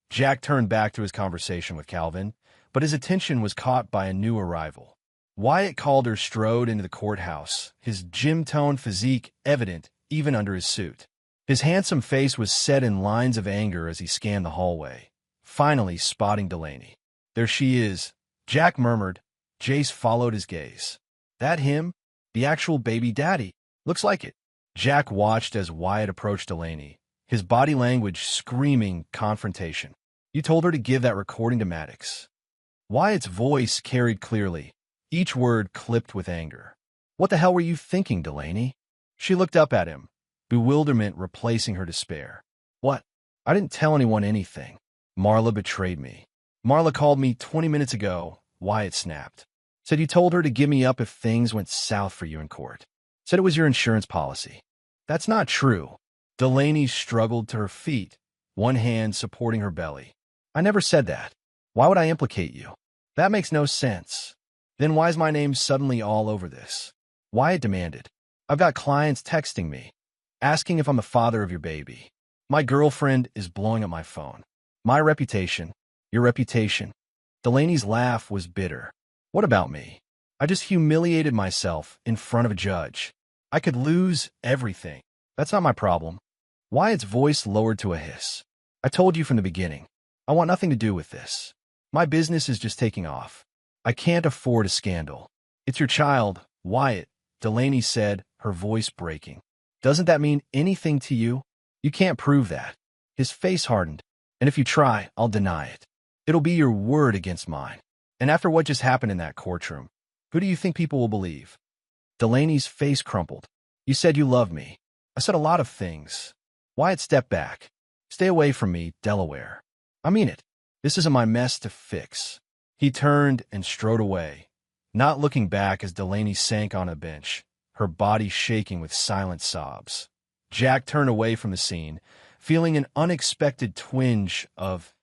Jack turned back to his conversation with Calvin, but his attention was caught by a new arrival. Wyatt Calder strode into the courthouse, his gym-toned physique evident even under his suit. His handsome face was set in lines of anger as he scanned the hallway, finally spotting Delaney. There she is, Jack murmured. Jace followed his gaze. That him? The actual baby daddy? Looks like it. Jack watched as Wyatt approached Delaney, his body language screaming confrontation. You told her to give that recording to Maddox. Wyatt's voice carried clearly, each word clipped with anger. What the hell were you thinking, Delaney? She looked up at him, bewilderment replacing her despair. What? I didn't tell anyone anything. Marla betrayed me. Marla called me 20 minutes ago, Wyatt snapped. Said you told her to give me up if things went south for you in court. Said it was your insurance policy. That's not true. Delaney struggled to her feet, one hand supporting her belly. I never said that. Why would I implicate you? That makes no sense. Then why is my name suddenly all over this? Wyatt demanded. I've got clients texting me, asking if I'm the father of your baby. My girlfriend is blowing up my phone. My reputation, your reputation. Delaney's laugh was bitter. What about me? I just humiliated myself in front of a judge. I could lose everything. That's not my problem. Wyatt's voice lowered to a hiss. I told you from the beginning. I want nothing to do with this. My business is just taking off. I can't afford a scandal. It's your child, Wyatt, Delaney said, her voice breaking. Doesn't that mean anything to you? You can't prove that. His face hardened. And if you try, I'll deny it. It'll be your word against mine. And after what just happened in that courtroom, who do you think people will believe? Delaney's face crumpled. You said you love me. I said a lot of things. Wyatt stepped back. Stay away from me, Delaware. I mean it. This isn't my mess to fix. He turned and strode away, not looking back as Delaney sank on a bench, her body shaking with silent sobs. Jack turned away from the scene, feeling an unexpected twinge of,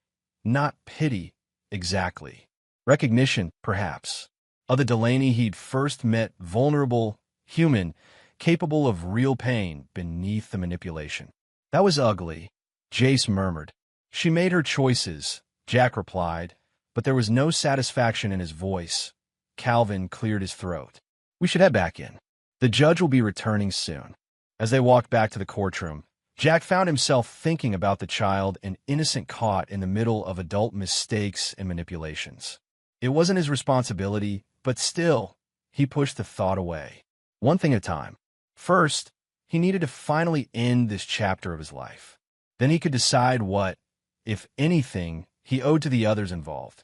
not pity, exactly. Recognition, perhaps, of the Delaney he'd first met, vulnerable, human, capable of real pain beneath the manipulation. That was ugly, Jace murmured. She made her choices, Jack replied, but there was no satisfaction in his voice. Calvin cleared his throat. We should head back in. The judge will be returning soon. As they walked back to the courtroom, Jack found himself thinking about the child, an innocent caught in the middle of adult mistakes and manipulations. It wasn't his responsibility, but still, he pushed the thought away. One thing at a time. First, he needed to finally end this chapter of his life. Then he could decide what, if anything, he owed to the others involved.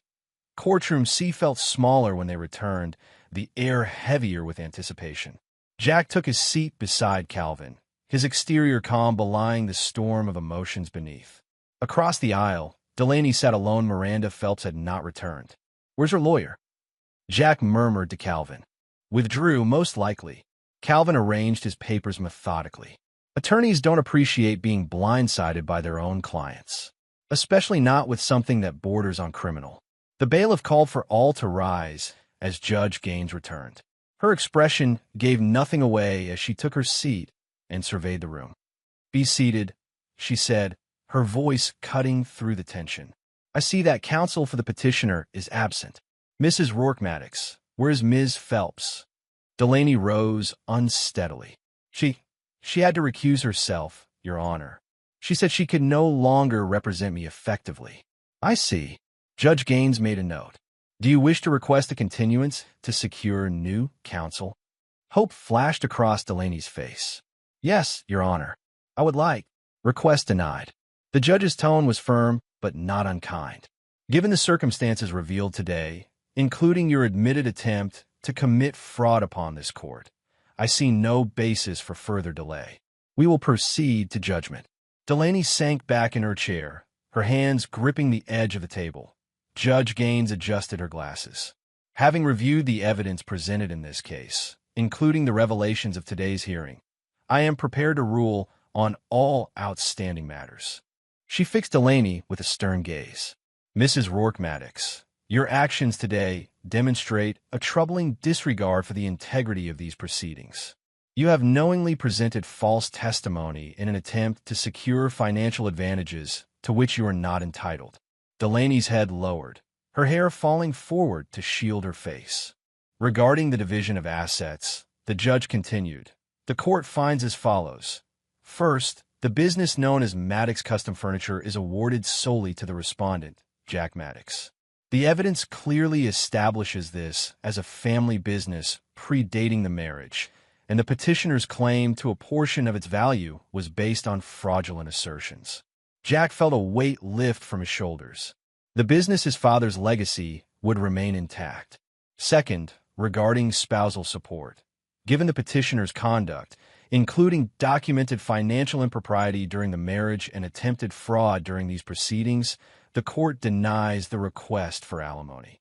Courtroom C felt smaller when they returned, the air heavier with anticipation. Jack took his seat beside Calvin, his exterior calm belying the storm of emotions beneath. Across the aisle, Delaney sat alone. Miranda Phelps had not returned. Where's her lawyer? Jack murmured to Calvin. Withdrew, most likely. Calvin arranged his papers methodically. Attorneys don't appreciate being blindsided by their own clients, especially not with something that borders on criminal. The bailiff called for all to rise as Judge Gaines returned. Her expression gave nothing away as she took her seat and surveyed the room. Be seated, she said, her voice cutting through the tension. I see that counsel for the petitioner is absent. Mrs. Rourke Maddox, where is Ms. Phelps? Delaney rose unsteadily. She had to recuse herself, Your Honor. She said she could no longer represent me effectively. I see. Judge Gaines made a note. Do you wish to request a continuance to secure new counsel? Hope flashed across Delaney's face. Yes, Your Honor. I would like. Request denied. The judge's tone was firm, but not unkind. Given the circumstances revealed today, including your admitted attempt to commit fraud upon this court, I see no basis for further delay. We will proceed to judgment. Delaney sank back in her chair, her hands gripping the edge of the table. Judge Gaines adjusted her glasses. Having reviewed the evidence presented in this case, including the revelations of today's hearing, I am prepared to rule on all outstanding matters. She fixed Delaney with a stern gaze. Mrs. Rourke-Maddox, your actions today demonstrate a troubling disregard for the integrity of these proceedings. You have knowingly presented false testimony in an attempt to secure financial advantages to which you are not entitled. Delaney's head lowered, her hair falling forward to shield her face. Regarding the division of assets, the judge continued, the court finds as follows. First, the business known as Maddox Custom Furniture is awarded solely to the respondent, Jack Maddox. The evidence clearly establishes this as a family business predating the marriage, and the petitioner's claim to a portion of its value was based on fraudulent assertions. Jack felt a weight lift from his shoulders. The business, his father's legacy, would remain intact. Second, regarding spousal support. Given the petitioner's conduct, including documented financial impropriety during the marriage and attempted fraud during these proceedings, the court denies the request for alimony.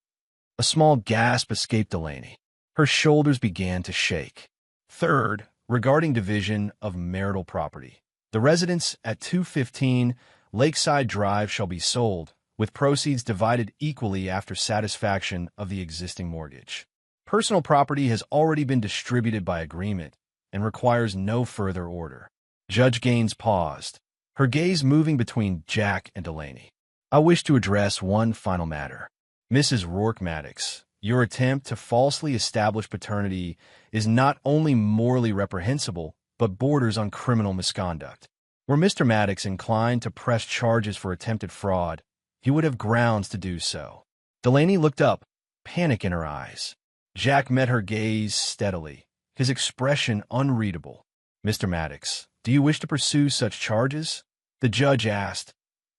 A small gasp escaped Delaney. Her shoulders began to shake. Third, regarding division of marital property. The residence at 215 Lakeside Drive shall be sold, with proceeds divided equally after satisfaction of the existing mortgage. Personal property has already been distributed by agreement and requires no further order. Judge Gaines paused, her gaze moving between Jack and Delaney. I wish to address one final matter. Mrs. Rourke-Maddox, your attempt to falsely establish paternity is not only morally reprehensible, but borders on criminal misconduct. Were Mr. Maddox inclined to press charges for attempted fraud, he would have grounds to do so. Delaney looked up, panic in her eyes. Jack met her gaze steadily, his expression unreadable. Mr. Maddox, do you wish to pursue such charges? The judge asked.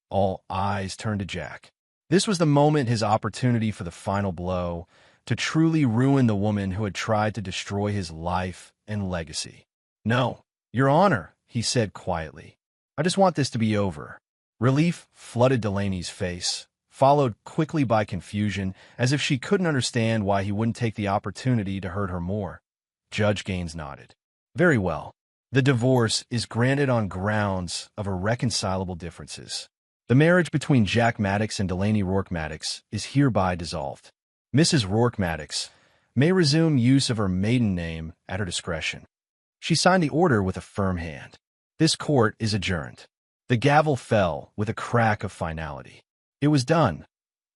All eyes turned to Jack. This was the moment, his opportunity for the final blow, to truly ruin the woman who had tried to destroy his life and legacy. No, Your Honor, he said quietly. I just want this to be over. Relief flooded Delaney's face, followed quickly by confusion, as if she couldn't understand why he wouldn't take the opportunity to hurt her more. Judge Gaines nodded. Very well. The divorce is granted on grounds of irreconcilable differences. The marriage between Jack Maddox and Delaney Rourke-Maddox is hereby dissolved. Mrs. Rourke-Maddox may resume use of her maiden name at her discretion. She signed the order with a firm hand. This court is adjourned. The gavel fell with a crack of finality. It was done.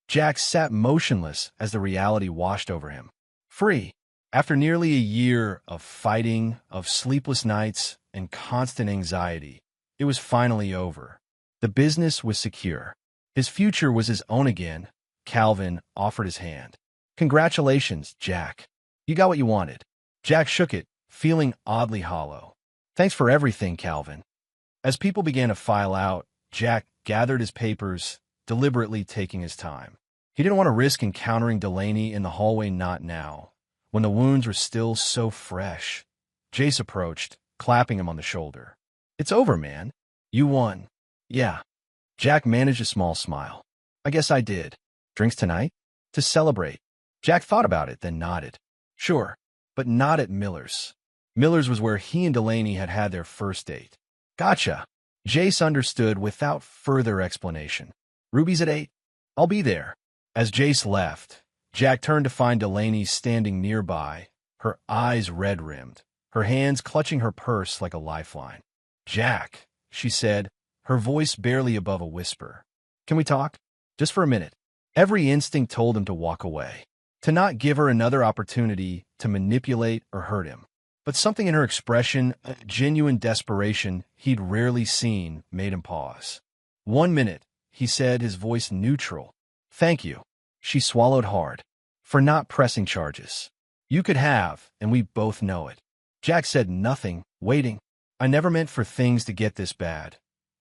Jack sat motionless as the reality washed over him. Free. After nearly a year of fighting, of sleepless nights, and constant anxiety, it was finally over. The business was secure. His future was his own again. Calvin offered his hand. Congratulations, Jack. You got what you wanted. Jack shook it, feeling oddly hollow. Thanks for everything, Calvin. As people began to file out, Jack gathered his papers, deliberately taking his time. He didn't want to risk encountering Delaney in the hallway, not now, when the wounds were still so fresh. Jace approached, clapping him on the shoulder. It's over, man. You won. Yeah. Jack managed a small smile. I guess I did. Drinks tonight? To celebrate. Jack thought about it, then nodded. Sure, but not at Miller's. Miller's was where he and Delaney had had their first date. Gotcha. Jace understood without further explanation. Ruby's at 8. I'll be there. As Jace left, Jack turned to find Delaney standing nearby, her eyes red-rimmed, her hands clutching her purse like a lifeline. Jack, she said, her voice barely above a whisper. Can we talk? Just for a minute. Every instinct told him to walk away, to not give her another opportunity to manipulate or hurt him. But something in her expression, a genuine desperation he'd rarely seen, made him pause. 1 minute, he said, his voice neutral. Thank you. She swallowed hard. For not pressing charges. You could have, and we both know it. Jack said nothing, waiting. I never meant for things to get this bad.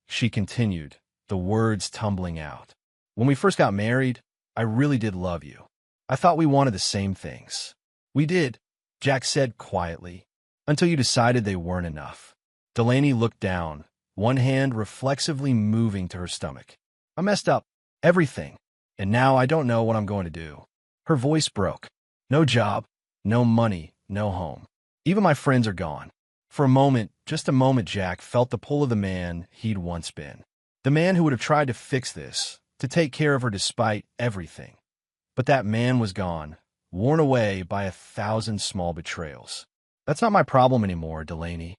She continued, the words tumbling out. When we first got married, I really did love you. I thought we wanted the same things. We did, Jack said quietly, until you decided they weren't enough. Delaney looked down, one hand reflexively moving to her stomach. I messed up everything, and now I don't know what I'm going to do. Her voice broke. No job, no money, no home. Even my friends are gone. For a moment, just a moment, Jack felt the pull of the man he'd once been. The man who would have tried to fix this, to take care of her despite everything. But that man was gone, worn away by 1,000 small betrayals. That's not my problem anymore, Delaney.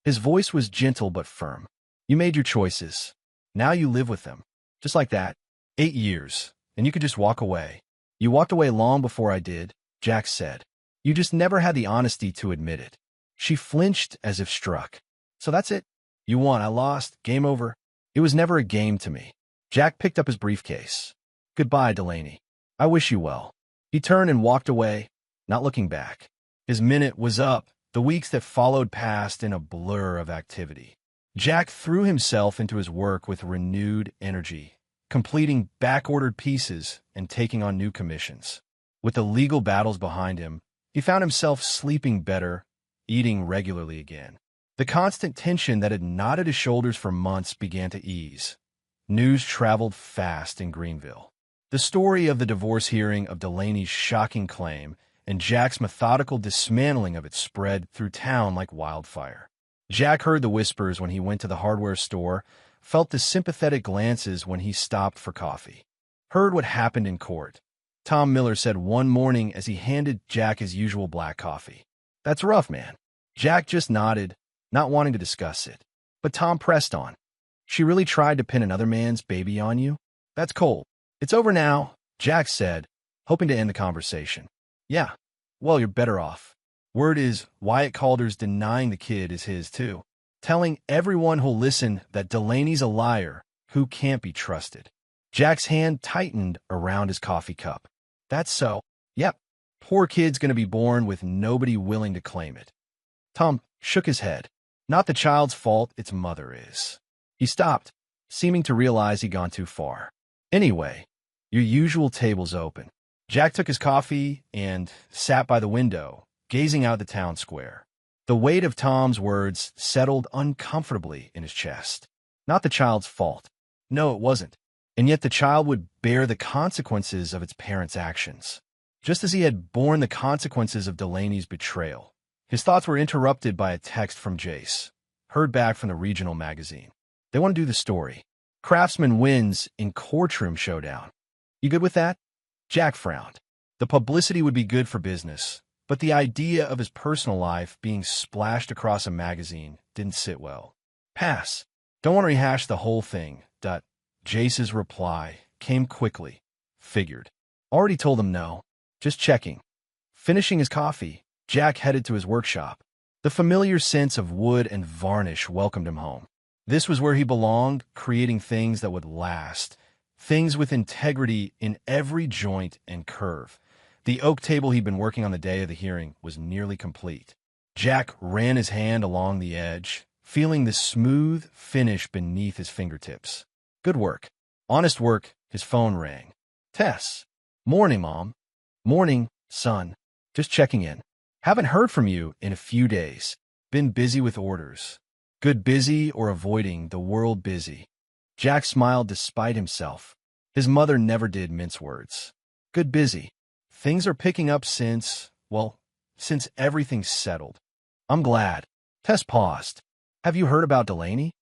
His voice was gentle but firm. You made your choices. Now you live with them. Just like that. 8 years, and you could just walk away. You walked away long before I did, Jack said. You just never had the honesty to admit it. She flinched as if struck. So that's it? You won, I lost, game over. It was never a game to me. Jack picked up his briefcase. Goodbye, Delaney. I wish you well. He turned and walked away, not looking back. His minute was up. The weeks that followed passed in a blur of activity. Jack threw himself into his work with renewed energy, completing back-ordered pieces and taking on new commissions. With the legal battles behind him, he found himself sleeping better, eating regularly again. The constant tension that had knotted his shoulders for months began to ease. News traveled fast in Greenville. The story of the divorce hearing of Delaney's shocking claim and Jack's methodical dismantling of it spread through town like wildfire. Jack heard the whispers when he went to the hardware store, felt the sympathetic glances when he stopped for coffee. Heard what happened in court. Tom Miller said one morning as he handed Jack his usual black coffee. That's rough, man. Jack just nodded, not wanting to discuss it. But Tom pressed on. She really tried to pin another man's baby on you? That's cold. It's over now, Jack said, hoping to end the conversation. Yeah, well, you're better off. Word is Wyatt Calder's denying the kid is his, too. Telling everyone who'll listen that Delaney's a liar who can't be trusted. Jack's hand tightened around his coffee cup. That's so. Yep. Poor kid's gonna be born with nobody willing to claim it. Tom shook his head. Not the child's fault, its mother is. He stopped, seeming to realize he'd gone too far. Anyway, your usual table's open. Jack took his coffee and sat by the window, gazing out at the town square. The weight of Tom's words settled uncomfortably in his chest. Not the child's fault. No, it wasn't. And yet the child would bear the consequences of its parents' actions, just as he had borne the consequences of Delaney's betrayal. His thoughts were interrupted by a text from Jace, heard back from the regional magazine. They want to do the story. Craftsman wins in courtroom showdown. You good with that? Jack frowned. The publicity would be good for business, but the idea of his personal life being splashed across a magazine didn't sit well. Pass. Don't want to rehash the whole thing. Jace's reply came quickly. Figured. Already told him no. Just checking. Finishing his coffee, Jack headed to his workshop. The familiar sense of wood and varnish welcomed him home. This was where he belonged, creating things that would last. Things with integrity in every joint and curve. The oak table he'd been working on the day of the hearing was nearly complete. Jack ran his hand along the edge, feeling the smooth finish beneath his fingertips. Good work. Honest work. His phone rang. Tess. Morning, Mom. Morning, son. Just checking in. Haven't heard from you in a few days. Been busy with orders. Good busy or avoiding the world busy? Jack smiled despite himself. His mother never did mince words. Good busy. Things are picking up since everything's settled. I'm glad. Tess paused. Have you heard about Delaney?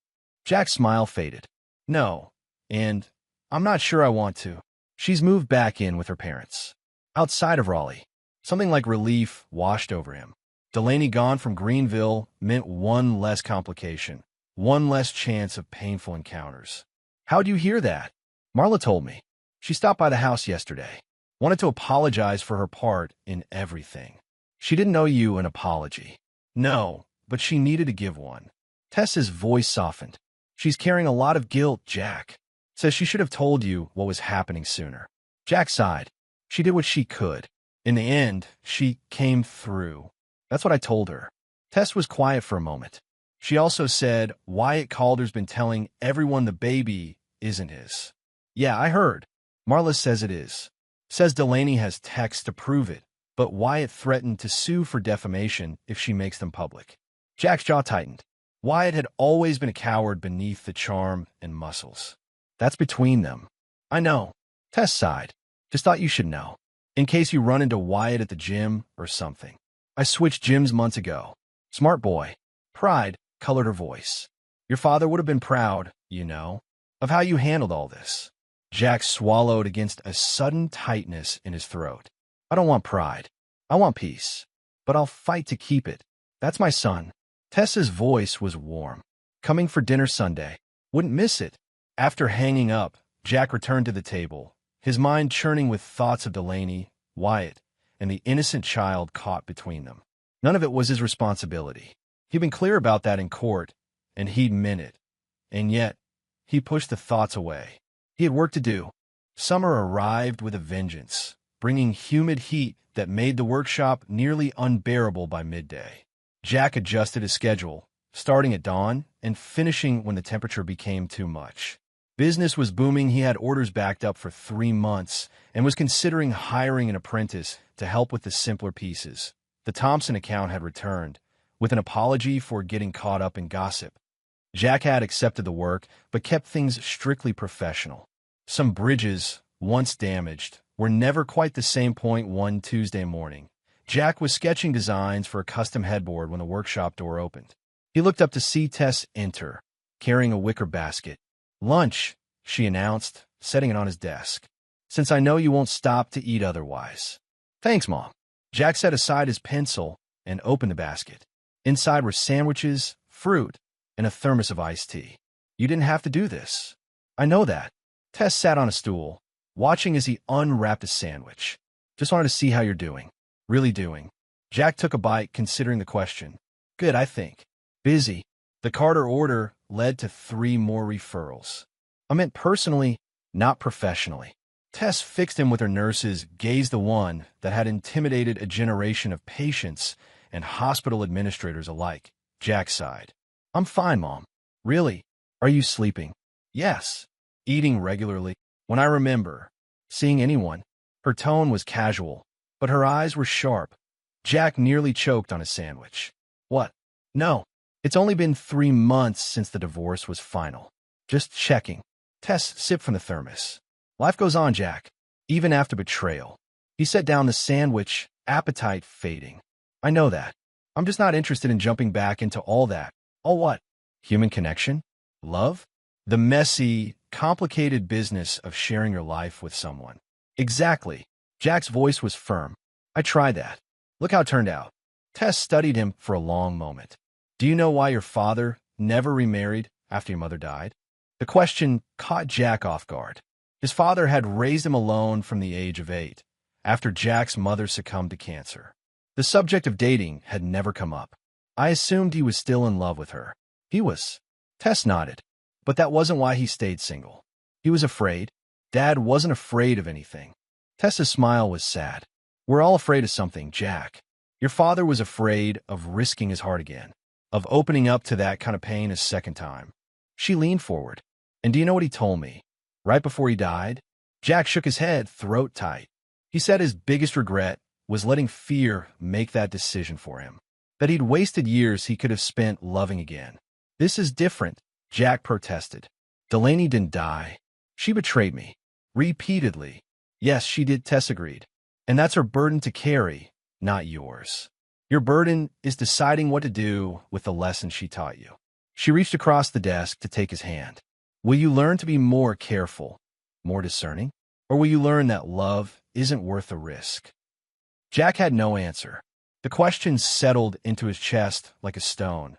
Jack's smile faded. No, and I'm not sure I want to. She's moved back in with her parents. Outside of Raleigh. Something like relief washed over him. Delaney gone from Greenville meant one less complication, one less chance of painful encounters. How'd you hear that? Marla told me. She stopped by the house yesterday. Wanted to apologize for her part in everything. She didn't owe you an apology. No, but she needed to give one. Tess's voice softened. She's carrying a lot of guilt, Jack. Says she should have told you what was happening sooner. Jack sighed. She did what she could. In the end, she came through. That's what I told her. Tess was quiet for a moment. She also said Wyatt Calder's been telling everyone the baby isn't his. Yeah, I heard. Marla says it is. Says Delaney has texts to prove it, but Wyatt threatened to sue for defamation if she makes them public. Jack's jaw tightened. Wyatt had always been a coward beneath the charm and muscles. That's between them. I know. Tess sighed. Just thought you should know. In case you run into Wyatt at the gym or something. I switched gyms months ago. Smart boy. Pride colored her voice. Your father would have been proud, you know, of how you handled all this. Jack swallowed against a sudden tightness in his throat. I don't want pride. I want peace. But I'll fight to keep it. That's my son. Tessa's voice was warm. Coming for dinner Sunday. Wouldn't miss it. After hanging up, Jack returned to the table, his mind churning with thoughts of Delaney, Wyatt, and the innocent child caught between them. None of it was his responsibility. He'd been clear about that in court, and he'd meant it. And yet, he pushed the thoughts away. He had work to do. Summer arrived with a vengeance, bringing humid heat that made the workshop nearly unbearable by midday. Jack adjusted his schedule, starting at dawn and finishing when the temperature became too much. Business was booming. He had orders backed up for 3 months and was considering hiring an apprentice to help with the simpler pieces. The Thompson account had returned, with an apology for getting caught up in gossip. Jack had accepted the work, but kept things strictly professional. Some bridges, once damaged, were never quite the same point. One Tuesday morning, Jack was sketching designs for a custom headboard when the workshop door opened. He looked up to see Tess enter, carrying a wicker basket. Lunch, she announced, setting it on his desk. Since I know you won't stop to eat otherwise. Thanks, Mom. Jack set aside his pencil and opened the basket. Inside were sandwiches, fruit, and a thermos of iced tea. You didn't have to do this. I know that. Tess sat on a stool, watching as he unwrapped a sandwich. Just wanted to see how you're doing. Really doing. Jack took a bite, considering the question. Good, I think. Busy. The Carter order led to 3 more referrals. I meant personally, not professionally. Tess fixed him with her nurse's gaze, the one that had intimidated a generation of patients and hospital administrators alike. Jack sighed. I'm fine, Mom. Really? Are you sleeping? Yes. Eating regularly. When I remember seeing anyone, her tone was casual, but her eyes were sharp. Jack nearly choked on his sandwich. What? No. It's only been 3 months since the divorce was final. Just checking. Tess sipped from the thermos. Life goes on, Jack, even after betrayal. He set down the sandwich, appetite fading. I know that. I'm just not interested in jumping back into all that. All what? Human connection? Love? The messy, complicated business of sharing your life with someone. Exactly. Jack's voice was firm. I tried that. Look how it turned out. Tess studied him for a long moment. Do you know why your father never remarried after your mother died? The question caught Jack off guard. His father had raised him alone from the age of 8, after Jack's mother succumbed to cancer. The subject of dating had never come up. I assumed he was still in love with her. He was. Tess nodded. But that wasn't why he stayed single. He was afraid. Dad wasn't afraid of anything. Tessa's smile was sad. We're all afraid of something, Jack. Your father was afraid of risking his heart again, of opening up to that kind of pain a second time. She leaned forward. And do you know what he told me? Right before he died? Jack shook his head, throat tight. He said his biggest regret was letting fear make that decision for him. That he'd wasted years he could have spent loving again. This is different, Jack protested. Delaney didn't die. She betrayed me. Repeatedly. Yes, she did, Tess agreed. And that's her burden to carry, not yours. Your burden is deciding what to do with the lesson she taught you. She reached across the desk to take his hand. Will you learn to be more careful, more discerning? Or will you learn that love isn't worth the risk? Jack had no answer. The question settled into his chest like a stone.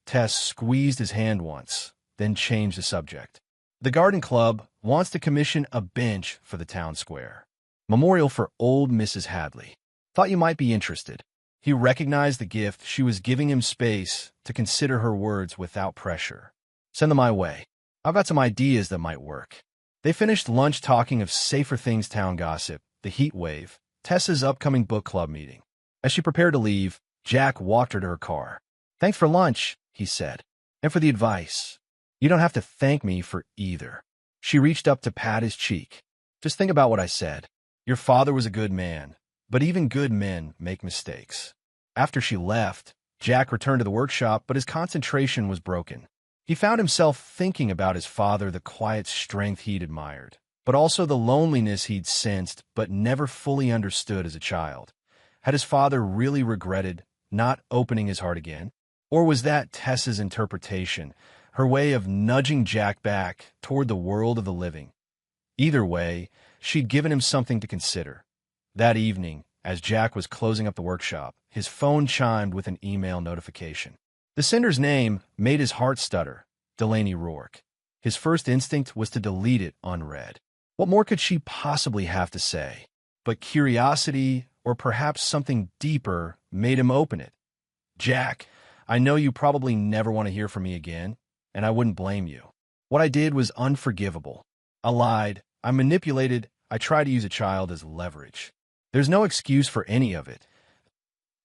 Tess squeezed his hand once, then changed the subject. The garden club wants to commission a bench for the town square. Memorial for old Mrs. Hadley. Thought you might be interested. He recognized the gift. She was giving him space to consider her words without pressure. Send them my way. I've got some ideas that might work. They finished lunch talking of safer things, town gossip, the heat wave, Tessa's upcoming book club meeting. As she prepared to leave, Jack walked her to her car. Thanks for lunch, he said, and for the advice. You don't have to thank me for either. She reached up to pat his cheek. Just think about what I said. Your father was a good man, but even good men make mistakes. After she left, Jack returned to the workshop, but his concentration was broken. He found himself thinking about his father, the quiet strength he'd admired, but also the loneliness he'd sensed but never fully understood as a child. Had his father really regretted not opening his heart again? Or was that Tessa's interpretation, her way of nudging Jack back toward the world of the living? Either way, she'd given him something to consider. That evening, as Jack was closing up the workshop, his phone chimed with an email notification. The sender's name made his heart stutter, Delaney Rourke. His first instinct was to delete it unread. What more could she possibly have to say? But curiosity, or perhaps something deeper, made him open it. Jack, I know you probably never want to hear from me again, and I wouldn't blame you. What I did was unforgivable. I lied, I manipulated, I tried to use a child as leverage. There's no excuse for any of it.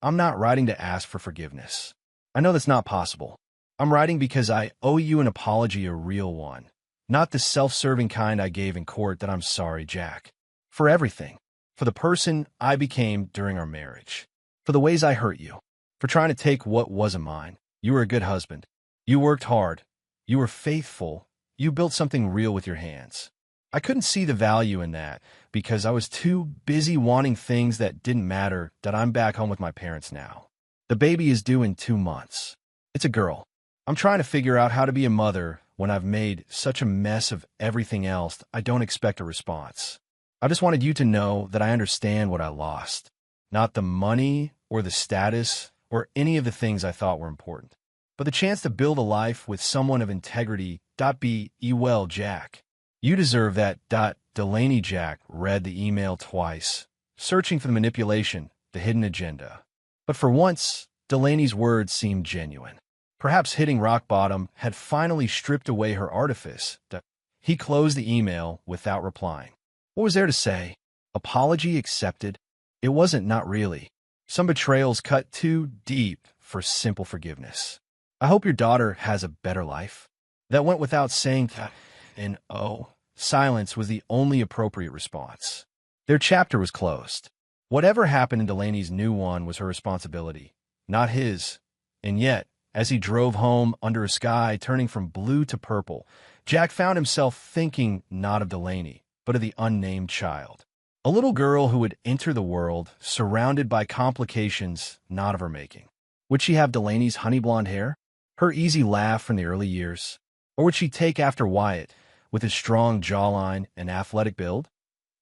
I'm not writing to ask for forgiveness. I know that's not possible. I'm writing because I owe you an apology, a real one. Not the self-serving kind I gave in court that I'm sorry, Jack. For everything. For the person I became during our marriage. For the ways I hurt you. For trying to take what wasn't mine. You were a good husband. You worked hard. You were faithful. You built something real with your hands. I couldn't see the value in that because I was too busy wanting things that didn't matter that I'm back home with my parents now. The baby is due in 2 months. It's a girl. I'm trying to figure out how to be a mother when I've made such a mess of everything else. I don't expect a response. I just wanted you to know that I understand what I lost. Not the money or the status or any of the things I thought were important, but the chance to build a life with someone of integrity. Be well, Jack. You deserve that. Delaney. Jack read the email twice, searching for the manipulation, the hidden agenda. But for once, Delaney's words seemed genuine. Perhaps hitting rock bottom had finally stripped away her artifice. He closed the email without replying. What was there to say? Apology accepted? It wasn't, not really. Some betrayals cut too deep for simple forgiveness. I hope your daughter has a better life. That went without saying, and silence was the only appropriate response. Their chapter was closed. Whatever happened in Delaney's new one was her responsibility, not his. And yet, as he drove home under a sky turning from blue to purple, Jack found himself thinking not of Delaney, but of the unnamed child. A little girl who would enter the world surrounded by complications not of her making. Would she have Delaney's honey blonde hair? Her easy laugh from the early years? Or would she take after Wyatt, with his strong jawline and athletic build?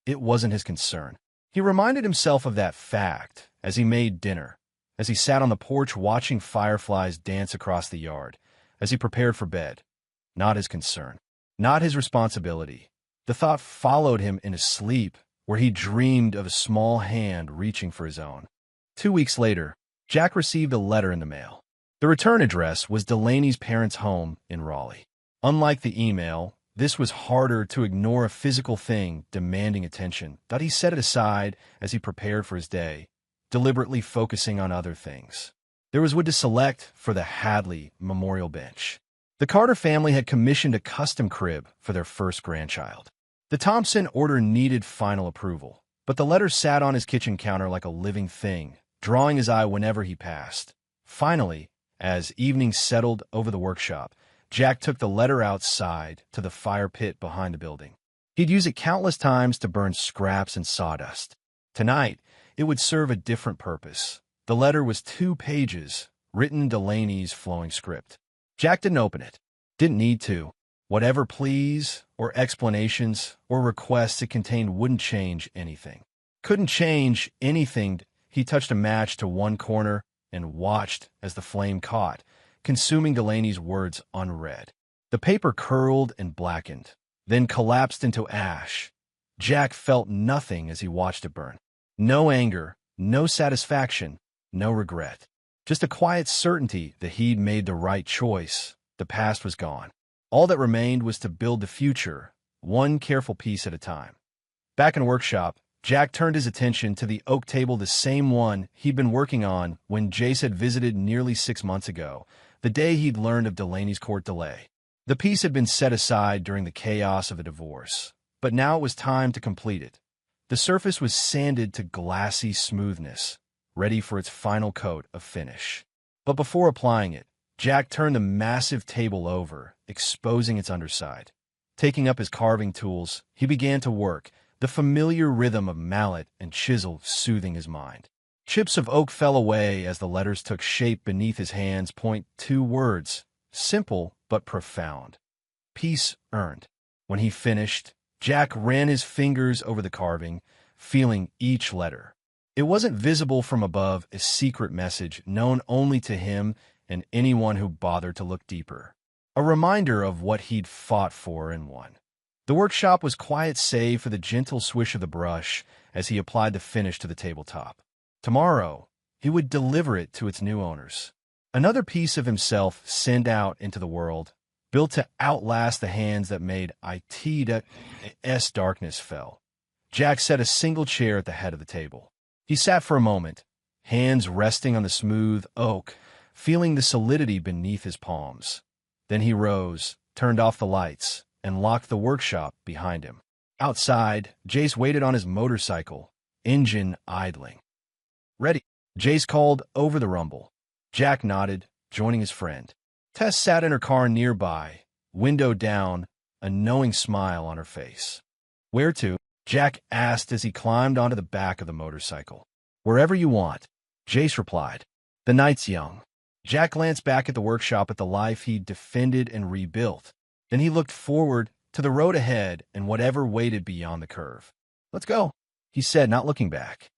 It wasn't his concern. He reminded himself of that fact as he made dinner, as he sat on the porch watching fireflies dance across the yard, as he prepared for bed. Not his concern. Not his responsibility. The thought followed him in his sleep, where he dreamed of a small hand reaching for his own. 2 weeks later, Jack received a letter in the mail. The return address was Delaney's parents' home in Raleigh. Unlike the email, this was harder to ignore, a physical thing demanding attention. He set it aside as he prepared for his day, deliberately focusing on other things. There was wood to select for the Hadley Memorial Bench. The Carter family had commissioned a custom crib for their first grandchild. The Thompson order needed final approval, but the letter sat on his kitchen counter like a living thing, drawing his eye whenever he passed. Finally, as evening settled over the workshop, Jack took the letter outside to the fire pit behind the building. He'd use it countless times to burn scraps and sawdust. Tonight, it would serve a different purpose. The letter was 2 pages, written in Delaney's flowing script. Jack didn't open it. Didn't need to. Whatever pleas or explanations or requests it contained wouldn't change anything. Couldn't change anything. He touched a match to one corner and watched as the flame caught, consuming Delaney's words unread. The paper curled and blackened, then collapsed into ash. Jack felt nothing as he watched it burn. No anger, no satisfaction, no regret. Just a quiet certainty that he'd made the right choice. The past was gone. All that remained was to build the future, one careful piece at a time. Back in the workshop, Jack turned his attention to the oak table, the same one he'd been working on when Jace had visited nearly 6 months ago, the day he'd learned of Delaney's court delay. The piece had been set aside during the chaos of a divorce, but now it was time to complete it. The surface was sanded to glassy smoothness, ready for its final coat of finish. But before applying it, Jack turned the massive table over, exposing its underside. Taking up his carving tools, he began to work, the familiar rhythm of mallet and chisel soothing his mind. Chips of oak fell away as the letters took shape beneath his hands. Point two words, simple but profound. Peace earned. When he finished, Jack ran his fingers over the carving, feeling each letter. It wasn't visible from above, a secret message known only to him and anyone who bothered to look deeper. A reminder of what he'd fought for and won. The workshop was quiet save for the gentle swish of the brush as he applied the finish to the tabletop. Tomorrow, he would deliver it to its new owners. Another piece of himself sent out into the world, built to outlast the hands that made its darkness fell. Jack set a single chair at the head of the table. He sat for a moment, hands resting on the smooth oak, feeling the solidity beneath his palms. Then he rose, turned off the lights, and locked the workshop behind him. Outside, Jace waited on his motorcycle, engine idling. "Ready," Jace called over the rumble. Jack nodded, joining his friend. Tess sat in her car nearby, window down, a knowing smile on her face. "Where to?" Jack asked as he climbed onto the back of the motorcycle. "Wherever you want," Jace replied. "The night's young." Jack glanced back at the workshop, at the life he'd defended and rebuilt. Then he looked forward to the road ahead and whatever waited beyond the curve. "Let's go," he said, not looking back.